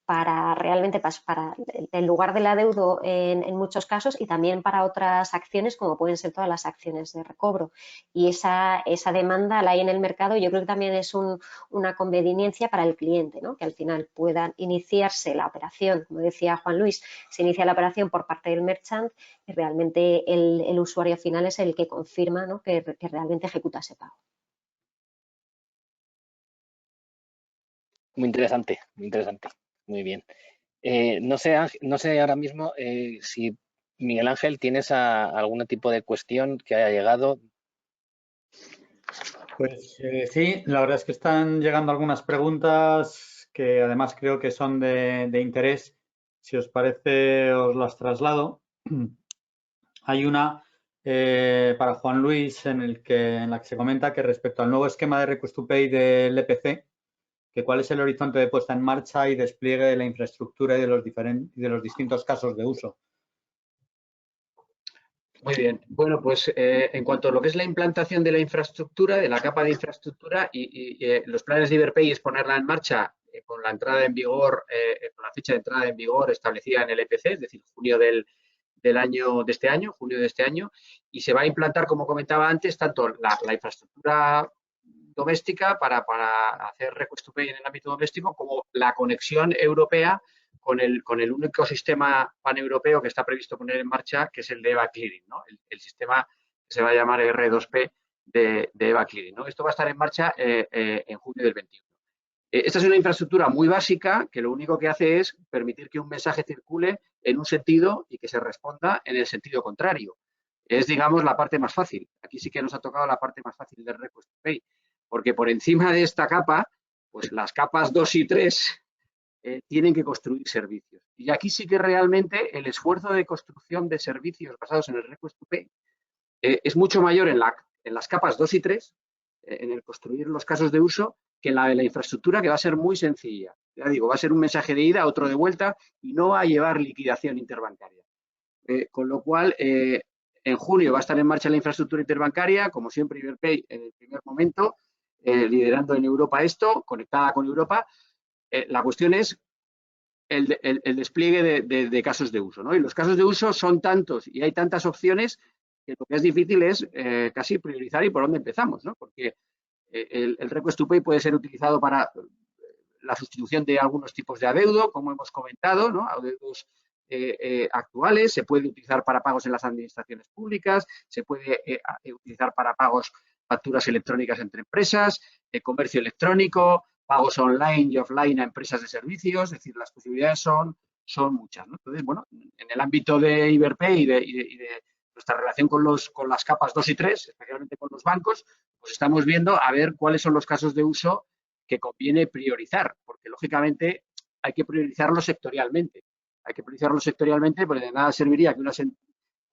para realmente para el lugar del adeudo en muchos casos, y también para otras acciones como pueden ser todas las acciones de recobro. Y esa demanda la hay en el mercado y yo creo que también es una conveniencia para el cliente, ¿no?, que al final puedan iniciarse la operación, como decía Juan Luis, se inicia la operación por parte del merchant y realmente el usuario final es el que confirma, ¿no?, que realmente ejecuta ese pago. Muy interesante, muy interesante. Muy bien. No sé ahora mismo si Miguel Ángel tienes algún tipo de cuestión que haya llegado. Pues sí, la verdad es que están llegando algunas preguntas que además creo que son de interés. Si os parece, os las traslado. Hay una para Juan Luis en la que se comenta que respecto al nuevo esquema de Request to Pay del EPC, que cuál es el horizonte de puesta en marcha y despliegue de la infraestructura y de los distintos casos de uso. Muy bien. Bueno, pues en cuanto a lo que es la implantación de la infraestructura, de la capa de infraestructura y los planes de Iberpay es ponerla en marcha con la entrada en vigor, con la fecha de entrada en vigor establecida en el EPC, es decir, junio de este año, y se va a implantar, como comentaba antes, tanto la infraestructura doméstica para hacer Request to Pay en el ámbito doméstico, como la conexión europea con el único sistema paneuropeo que está previsto poner en marcha, que es el de EVA Clearing, ¿no? El sistema que se va a llamar R2P de EVA Clearing, ¿no? Esto va a estar en marcha en junio del 21. Esta es una infraestructura muy básica que lo único que hace es permitir que un mensaje circule en un sentido y que se responda en el sentido contrario. Es, digamos, la parte más fácil. Aquí sí que nos ha tocado la parte más fácil del Request to Pay, porque por encima de esta capa, pues las capas 2 y 3 tienen que construir servicios. Y aquí sí que realmente el esfuerzo de construcción de servicios basados en el Request to Pay es mucho mayor en las capas 2 y 3, en el construir los casos de uso, que la de la infraestructura, que va a ser muy sencilla. Ya digo, va a ser un mensaje de ida, otro de vuelta y no va a llevar liquidación interbancaria. Con lo cual, en junio va a estar en marcha la infraestructura interbancaria, como siempre Iberpay en el primer momento, liderando en Europa esto, conectada con Europa. La cuestión es el despliegue de casos de uso, ¿no? Y los casos de uso son tantos y hay tantas opciones que lo que es difícil es casi priorizar y por dónde empezamos, ¿no? Porque el Request to Pay puede ser utilizado para la sustitución de algunos tipos de adeudo, como hemos comentado, ¿no? Adeudos actuales, se puede utilizar para pagos en las administraciones públicas, se puede utilizar para pagos, facturas electrónicas entre empresas, comercio electrónico, pagos online y offline a empresas de servicios, es decir, las posibilidades son muchas, ¿no? Entonces, bueno, en el ámbito de Iberpay y de nuestra relación con las capas 2 y 3, especialmente con los bancos, pues estamos viendo a ver cuáles son los casos de uso que conviene priorizar, porque lógicamente hay que priorizarlos sectorialmente. Hay que priorizarlos sectorialmente porque de nada serviría que unas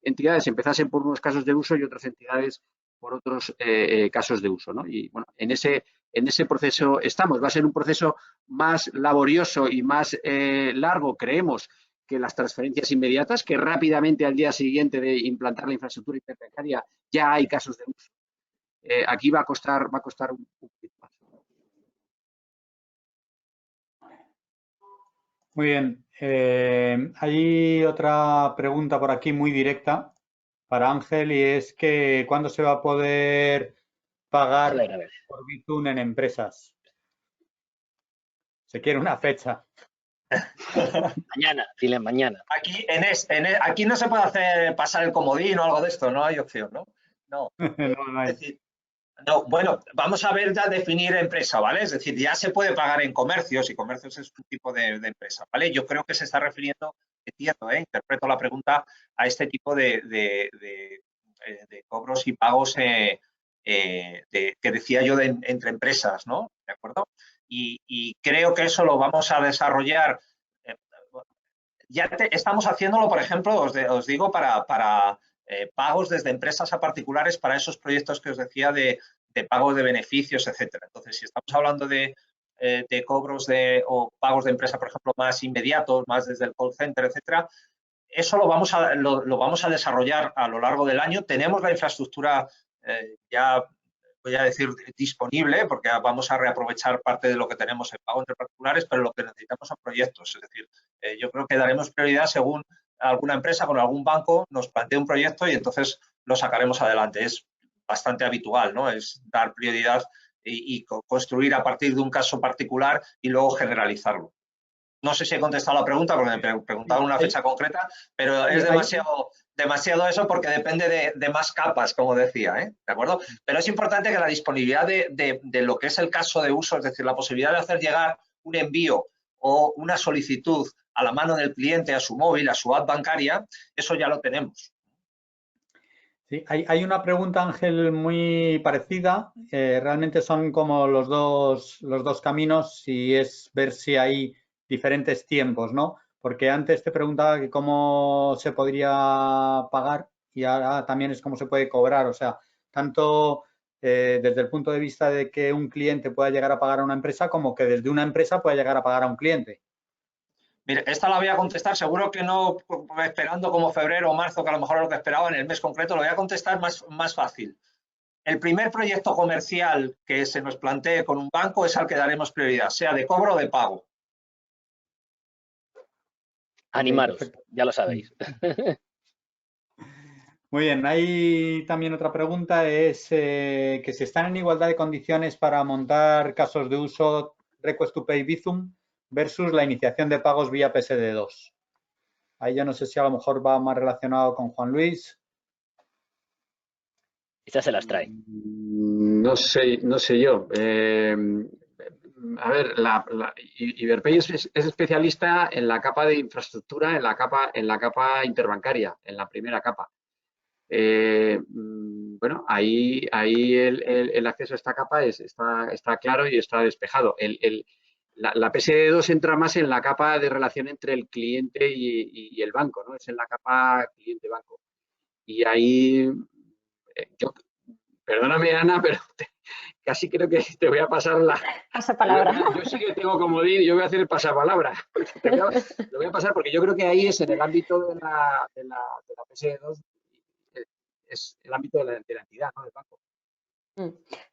entidades empezasen por unos casos de uso y otras entidades por otros casos de uso, ¿no? Y bueno, en ese proceso estamos. Va a ser un proceso más laborioso y más largo, creemos, que las transferencias inmediatas, que rápidamente al día siguiente de implantar la infraestructura interbancaria ya hay casos de uso. Aquí va a costar un poquito más. Muy bien. Hay otra pregunta por aquí muy directa para Ángel y es que ¿cuándo se va a poder pagar por Bizum en empresas? Se quiere una fecha. Mañana, dile mañana. Aquí no se puede hacer pasar el comodín o algo de esto, no hay opción, ¿no? No. No hay. Es decir, no, bueno, vamos a ver ya definir empresa, ¿vale? Es decir, ya se puede pagar en comercios y comercios es un tipo de empresa, ¿vale? Yo creo que se está refiriendo, entiendo, interpreto la pregunta a este tipo de cobros y pagos que decía yo entre empresas, ¿no? ¿De acuerdo? Y creo que eso lo vamos a desarrollar. Ya estamos haciéndolo, por ejemplo, os digo, para pagos desde empresas a particulares para esos proyectos que os decía de pagos de beneficios, etcétera. Entonces, si estamos hablando de cobros o pagos de empresa, por ejemplo, más inmediatos, más desde el call center, etcétera, eso lo vamos a desarrollar a lo largo del año. Tenemos la infraestructura ya, voy a decir, disponible, porque vamos a reaprovechar parte de lo que tenemos en pago entre particulares, pero lo que necesitamos son proyectos. Es decir, yo creo que daremos prioridad según alguna empresa con algún banco nos plantee un proyecto y entonces lo sacaremos adelante. Es bastante habitual, ¿no? Es dar prioridad y construir a partir de un caso particular y luego generalizarlo. No sé si he contestado la pregunta porque me preguntaron una fecha concreta, pero es demasiado eso porque depende de más capas, como decía, ¿eh? ¿De acuerdo? Pero es importante que la disponibilidad de lo que es el caso de uso, es decir, la posibilidad de hacer llegar un envío o una solicitud a la mano del cliente, a su móvil, a su app bancaria, eso ya lo tenemos. Sí, hay una pregunta, Ángel, muy parecida. Realmente son como los dos caminos y es ver si hay diferentes tiempos, ¿no? Porque antes te preguntaba que cómo se podría pagar y ahora también es cómo se puede cobrar. O sea, tanto desde el punto de vista de que un cliente pueda llegar a pagar a una empresa como que desde una empresa pueda llegar a pagar a un cliente. Mire, esta la voy a contestar, seguro que no esperando como febrero o marzo, que a lo mejor es lo que esperaba en el mes concreto, lo voy a contestar más fácil. El primer proyecto comercial que se nos plantee con un banco es al que daremos prioridad, sea de cobro o de pago. Animaros, Okay, ya lo sabéis. Muy bien, hay también otra pregunta, es que si están en igualdad de condiciones para montar casos de uso Request to Pay Bizum versus la iniciación de pagos vía PSD2. Ahí yo no sé si a lo mejor va más relacionado con Juan Luis. Quizás se las trae. No sé yo. A ver, Iberpay es especialista en la capa de infraestructura, en la capa interbancaria, en la primera capa. Bueno, ahí el acceso a esta capa está claro y está despejado. La PSD2 entra más en la capa de relación entre el cliente y el banco, ¿no? Es en la capa cliente-banco. Y ahí, perdóname, Ana, pero casi creo que te voy a pasar la... Pasapalabra. Yo sí que tengo comodín, yo voy a hacer el pasapalabra. Lo voy a pasar porque yo creo que ahí es en el ámbito de la PSD2, es el ámbito de la entidad, ¿no? Del banco.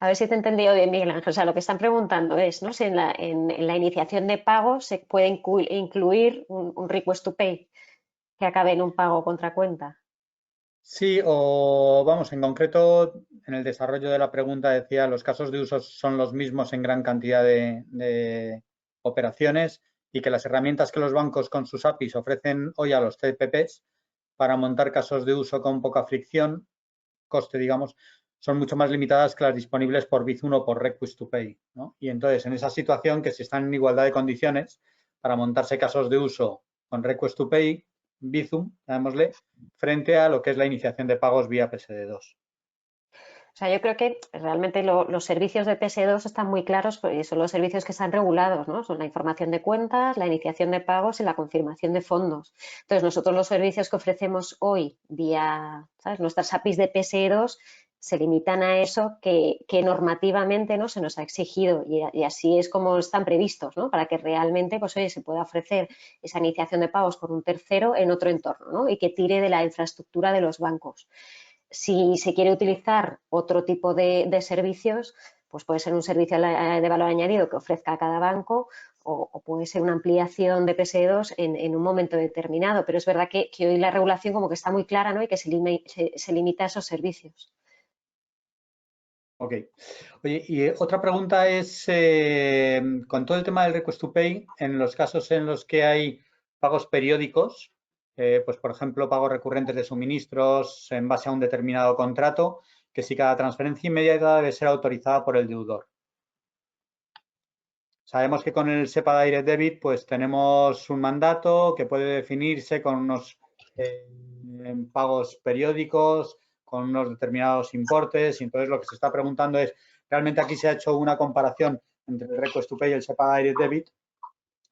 A ver si te he entendido bien, Miguel Ángel. O sea, lo que están preguntando es, ¿no?, si en la iniciación de pago se puede incluir un request to pay que acabe en un pago contra cuenta. Sí, o vamos, en concreto, en el desarrollo de la pregunta decía, los casos de uso son los mismos en gran cantidad de operaciones y que las herramientas que los bancos con sus APIs ofrecen hoy a los CPPs para montar casos de uso con poca fricción, coste, digamos, son mucho más limitadas que las disponibles por Bizum o por Request to Pay, ¿no? Y entonces, en esa situación, que si están en igualdad de condiciones para montarse casos de uso con Request to Pay, Bizum, llamémosle, frente a lo que es la iniciación de pagos vía PSD2. O sea, yo creo que realmente los servicios de PS2 están muy claros y son los servicios que están regulados, ¿no? Son la información de cuentas, la iniciación de pagos y la confirmación de fondos. Entonces, nosotros los servicios que ofrecemos hoy vía, ¿sabes?, nuestras APIs de PS2 se limitan a eso que normativamente, ¿no?, se nos ha exigido y así es como están previstos, ¿no?, para que realmente, pues oye, se pueda ofrecer esa iniciación de pagos por un tercero en otro entorno, ¿no?, y que tire de la infraestructura de los bancos. Si se quiere utilizar otro tipo de servicios, pues puede ser un servicio de valor añadido que ofrezca cada banco o puede ser una ampliación de PSD2 en un momento determinado. Pero es verdad que hoy la regulación como que está muy clara, ¿no?, y que se limita a esos servicios. Ok. Oye, y otra pregunta es, con todo el tema del Request to Pay, en los casos en los que hay pagos periódicos, pues por ejemplo, pagos recurrentes de suministros en base a un determinado contrato, que si cada transferencia inmediata debe ser autorizada por el deudor. Sabemos que con el SEPA Direct Debit pues tenemos un mandato que puede definirse con unos pagos periódicos, con unos determinados importes, y entonces lo que se está preguntando es, realmente aquí se ha hecho una comparación entre el Request to Pay y el SEPA Direct Debit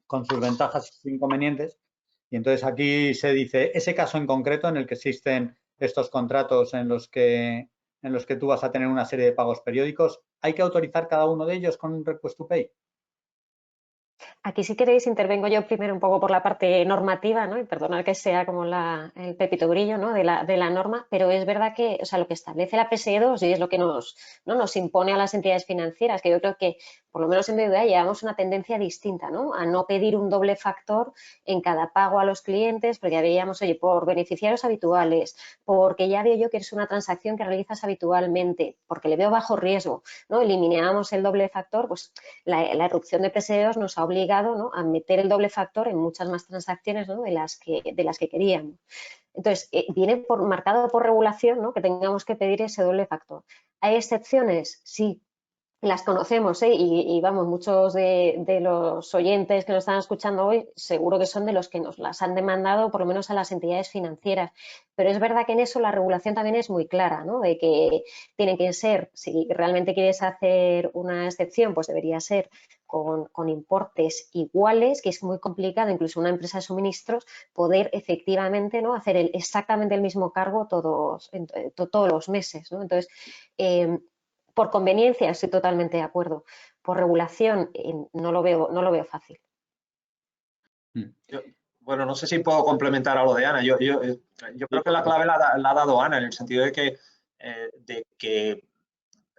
con sus ventajas y sus inconvenientes, y entonces aquí se dice, ese caso en concreto en el que existen estos contratos en los que tú vas a tener una serie de pagos periódicos, ¿hay que autorizar cada uno de ellos con un Request to Pay? Aquí, si queréis, intervengo yo primero un poco por la parte normativa, ¿no? Y perdonar que sea como el pepito grillo, ¿no?, de la norma, pero es verdad que, o sea, lo que establece la PSD2 y es lo que nos impone a las entidades financieras, que yo creo que, por lo menos en BBVA, llevamos una tendencia distinta, ¿no?, a no pedir un doble factor en cada pago a los clientes, porque ya veíamos, oye, por beneficiarios habituales, porque ya veo yo que es una transacción que realizas habitualmente, porque le veo bajo riesgo, ¿no? Eliminábamos el doble factor, pues la erupción de PSD2 nos ha obligado, ¿no?, a meter el doble factor en muchas más transacciones, ¿no?, de las que queríamos. Entonces, viene marcado por regulación, ¿no?, que tengamos que pedir ese doble factor. ¿Hay excepciones? Sí, las conocemos, ¿eh? Y vamos, muchos de los oyentes que nos están escuchando hoy seguro que son de los que nos las han demandado, por lo menos a las entidades financieras. Pero es verdad que en eso la regulación también es muy clara, ¿no?, de que tienen que ser, si realmente quieres hacer una excepción, pues debería ser con importes iguales, que es muy complicado, incluso una empresa de suministros, poder efectivamente, ¿no?, hacer exactamente el mismo cargo todos los meses, ¿no? Entonces, por conveniencia estoy totalmente de acuerdo. Por regulación no lo veo fácil. Bueno, no sé si puedo complementar a lo de Ana. Yo creo que la clave la ha dado Ana, en el sentido de que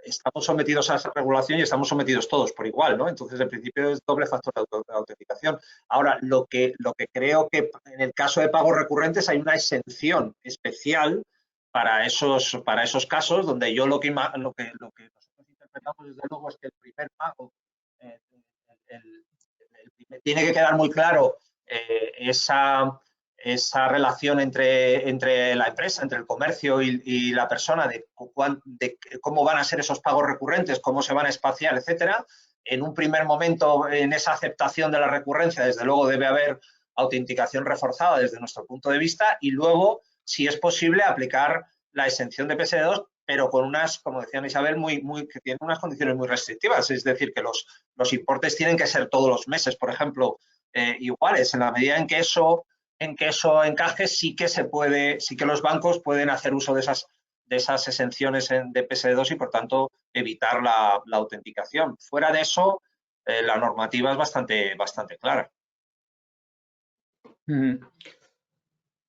estamos sometidos a esa regulación y estamos sometidos todos por igual, ¿no? Entonces, en principio es doble factor de autenticación. Ahora, lo que creo que en el caso de pagos recurrentes hay una exención especial para esos casos, donde yo lo que nosotros interpretamos desde luego es que el primer pago tiene que quedar muy claro esa relación entre la empresa, entre el comercio y la persona, de cómo van a ser esos pagos recurrentes, cómo se van a espaciar, etcétera. En un primer momento, en esa aceptación de la recurrencia, desde luego debe haber autenticación reforzada desde nuestro punto de vista, y luego, si es posible, aplicar la exención de PSD2, pero con unas, como decía Isabel, que tienen unas condiciones muy restrictivas. Es decir, que los importes tienen que ser todos los meses, por ejemplo, iguales. En la medida en que eso encaje, sí que los bancos pueden hacer uso de esas exenciones de PSD2 y, por tanto, evitar la autenticación. Fuera de eso, la normativa es bastante clara.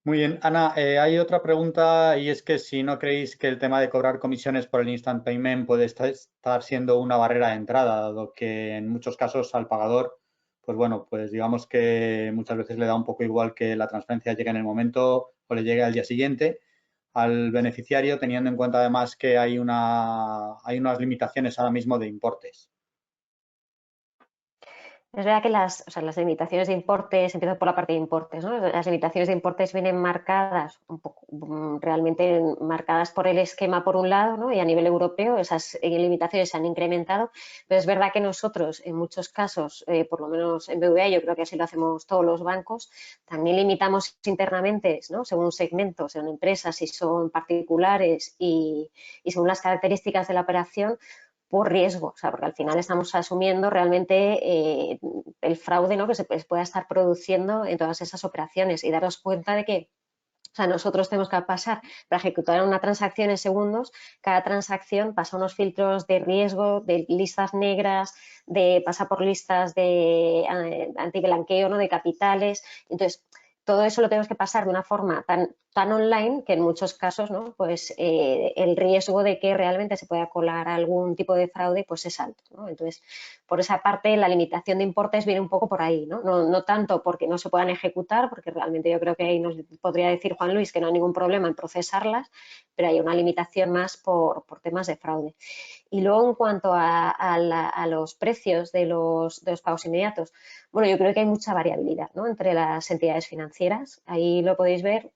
Muy bien, Ana, hay otra pregunta y es que si no creéis que el tema de cobrar comisiones por el instant payment puede estar siendo una barrera de entrada, dado que en muchos casos al pagador, pues bueno, pues digamos que muchas veces le da un poco igual que la transferencia llegue en el momento o le llegue al día siguiente al beneficiario, teniendo en cuenta además que hay unas limitaciones ahora mismo de importes. Es verdad que las limitaciones de importes, empiezo por la parte de importes, ¿no? Las limitaciones de importes vienen marcadas, un poco, realmente marcadas por el esquema por un lado, ¿no? Y a nivel europeo esas limitaciones se han incrementado, pero es verdad que nosotros en muchos casos, por lo menos en BBVA, yo creo que así lo hacemos todos los bancos, también limitamos internamente, ¿no? Según segmentos, según empresas, si son particulares y según las características de la operación, por riesgo, o sea, porque al final estamos asumiendo realmente el fraude, ¿no? Que se pueda estar produciendo en todas esas operaciones y daros cuenta de que, o sea, nosotros tenemos que pasar para ejecutar una transacción en segundos, cada transacción pasa unos filtros de riesgo, de listas negras, pasa por listas de antiblanqueo, ¿no? De capitales, entonces todo eso lo tenemos que pasar de una forma tan online que en muchos casos, ¿no? Pues el riesgo de que realmente se pueda colar algún tipo de fraude pues es alto, ¿no? Entonces, por esa parte, la limitación de importes viene un poco por ahí, ¿no? No tanto porque no se puedan ejecutar, porque realmente yo creo que ahí nos podría decir Juan Luis que no hay ningún problema en procesarlas, pero hay una limitación más por temas de fraude. Y luego, en cuanto a los precios de los pagos inmediatos, bueno, yo creo que hay mucha variabilidad, ¿no? Entre las entidades financieras. Ahí lo podéis ver.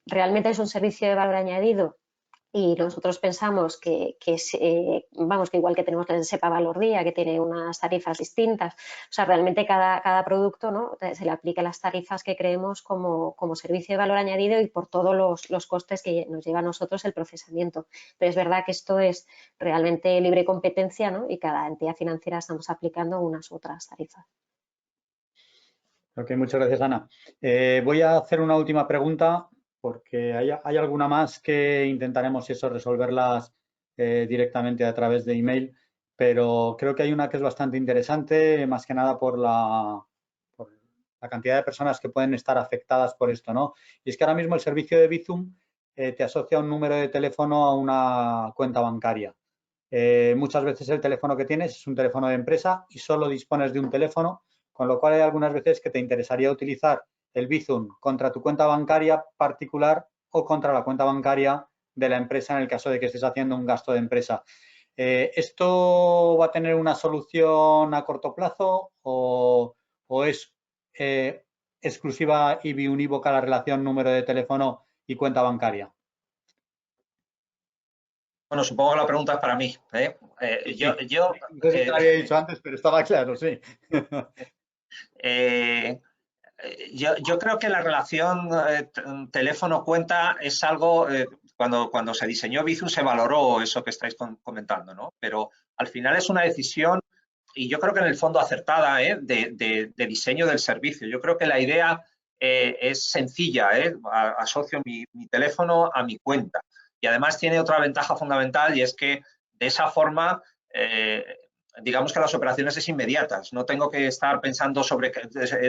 Realmente es un servicio de valor añadido y nosotros pensamos que vamos, que igual que tenemos el SEPA Valor Día, que tiene unas tarifas distintas, o sea, realmente cada producto, ¿no? Se le aplica las tarifas que creemos como servicio de valor añadido y por todos los costes que nos lleva a nosotros el procesamiento. Pero es verdad que esto es realmente libre competencia, ¿no? Y cada entidad financiera estamos aplicando unas u otras tarifas. Ok, muchas gracias, Ana. Voy a hacer una última pregunta porque hay alguna más que intentaremos resolverlas directamente a través de email, pero creo que hay una que es bastante interesante, más que nada por la cantidad de personas que pueden estar afectadas por esto, ¿no? Y es que ahora mismo el servicio de Bizum te asocia un número de teléfono a una cuenta bancaria. Muchas veces el teléfono que tienes es un teléfono de empresa y solo dispones de un teléfono, con lo cual hay algunas veces que te interesaría utilizar el Bizum contra tu cuenta bancaria particular o contra la cuenta bancaria de la empresa en el caso de que estés haciendo un gasto de empresa. ¿Esto va a tener una solución a corto plazo o es exclusiva y biunívoca la relación número de teléfono y cuenta bancaria? Bueno, supongo que la pregunta es para mí. Sí. No sé si te lo había dicho antes, pero estaba claro, sí. Yo creo que la relación teléfono-cuenta es algo, cuando se diseñó Bizum se valoró eso que estáis comentando, ¿no? Pero al final es una decisión, y yo creo que en el fondo acertada, de diseño del servicio. Yo creo que la idea es sencilla, asocio mi teléfono a mi cuenta. Y además tiene otra ventaja fundamental y es que de esa forma digamos que las operaciones es inmediatas, no tengo que estar pensando sobre,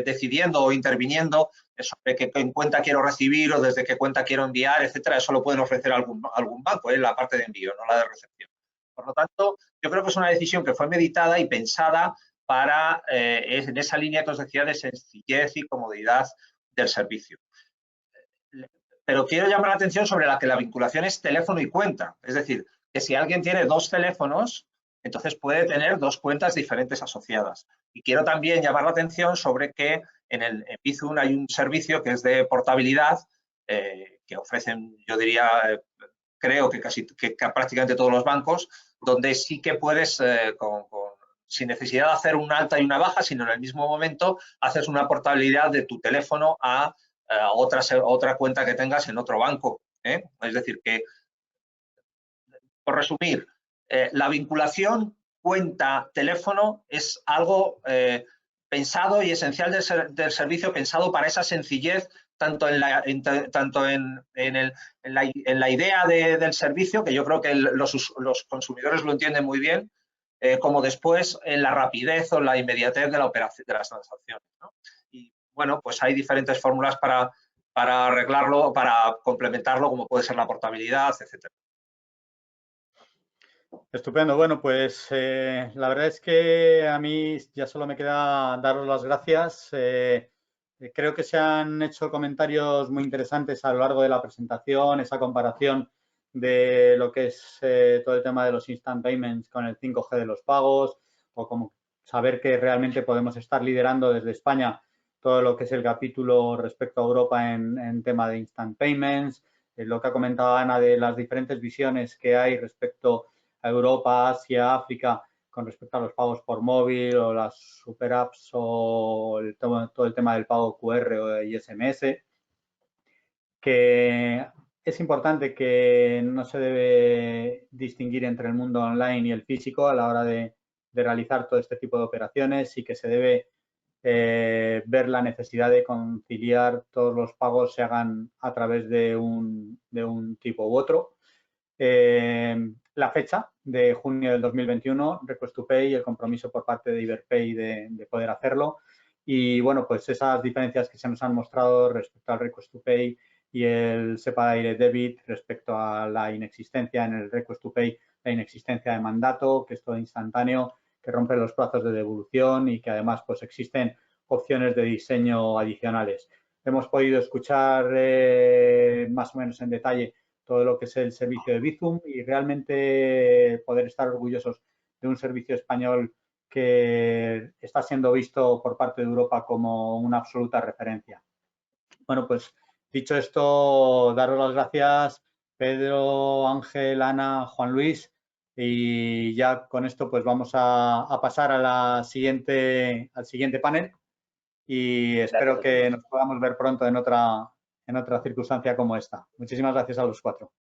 decidiendo o interviniendo sobre qué cuenta quiero recibir o desde qué cuenta quiero enviar, etcétera. Eso lo pueden ofrecer algún banco, la parte de envío, no la de recepción. Por lo tanto, yo creo que es una decisión que fue meditada y pensada para, en esa línea que os decía de sencillez y comodidad del servicio. Pero quiero llamar la atención sobre la que la vinculación es teléfono y cuenta. Es decir, que si alguien tiene dos teléfonos, entonces puede tener dos cuentas diferentes asociadas. Y quiero también llamar la atención sobre que en Bizum hay un servicio que es de portabilidad que ofrecen, yo diría, creo que prácticamente todos los bancos, donde sí que puedes, sin necesidad de hacer un alta y una baja, sino en el mismo momento haces una portabilidad de tu teléfono a otra cuenta que tengas en otro banco. Es decir, que, por resumir, la vinculación cuenta-teléfono es algo pensado y esencial del servicio, pensado para esa sencillez tanto en la idea del servicio, que yo creo que los consumidores lo entienden muy bien, como después en la rapidez o la inmediatez de la operación, de las transacciones, ¿no? Y bueno, pues hay diferentes fórmulas para arreglarlo, para complementarlo, como puede ser la portabilidad, etcétera. Estupendo. Bueno, pues la verdad es que a mí ya solo me queda daros las gracias. Creo que se han hecho comentarios muy interesantes a lo largo de la presentación, esa comparación de lo que es todo el tema de los instant payments con el 5G de los pagos, o como saber que realmente podemos estar liderando desde España todo lo que es el capítulo respecto a Europa en tema de instant payments, lo que ha comentado Ana de las diferentes visiones que hay respecto a Europa, Asia, África, con respecto a los pagos por móvil o las super apps o todo el tema del pago QR y SMS, que es importante que no se debe distinguir entre el mundo online y el físico a la hora de realizar todo este tipo de operaciones y que se debe ver la necesidad de conciliar todos los pagos se hagan a través de un tipo u otro. La fecha de junio del 2021, Request to Pay y el compromiso por parte de Iberpay de poder hacerlo. Y bueno, pues esas diferencias que se nos han mostrado respecto al Request to Pay y el SEPA Direct Debit respecto a la inexistencia en el Request to Pay, la inexistencia de mandato, que es todo instantáneo, que rompe los plazos de devolución y que además pues existen opciones de diseño adicionales. Hemos podido escuchar más o menos en detalle todo lo que es el servicio de Bizum y realmente poder estar orgullosos de un servicio español que está siendo visto por parte de Europa como una absoluta referencia. Bueno, pues dicho esto, daros las gracias Pedro, Ángel, Ana, Juan Luis, y ya con esto pues vamos a pasar al siguiente panel y espero que nos podamos ver pronto en otra circunstancia como esta. Muchísimas gracias a los cuatro.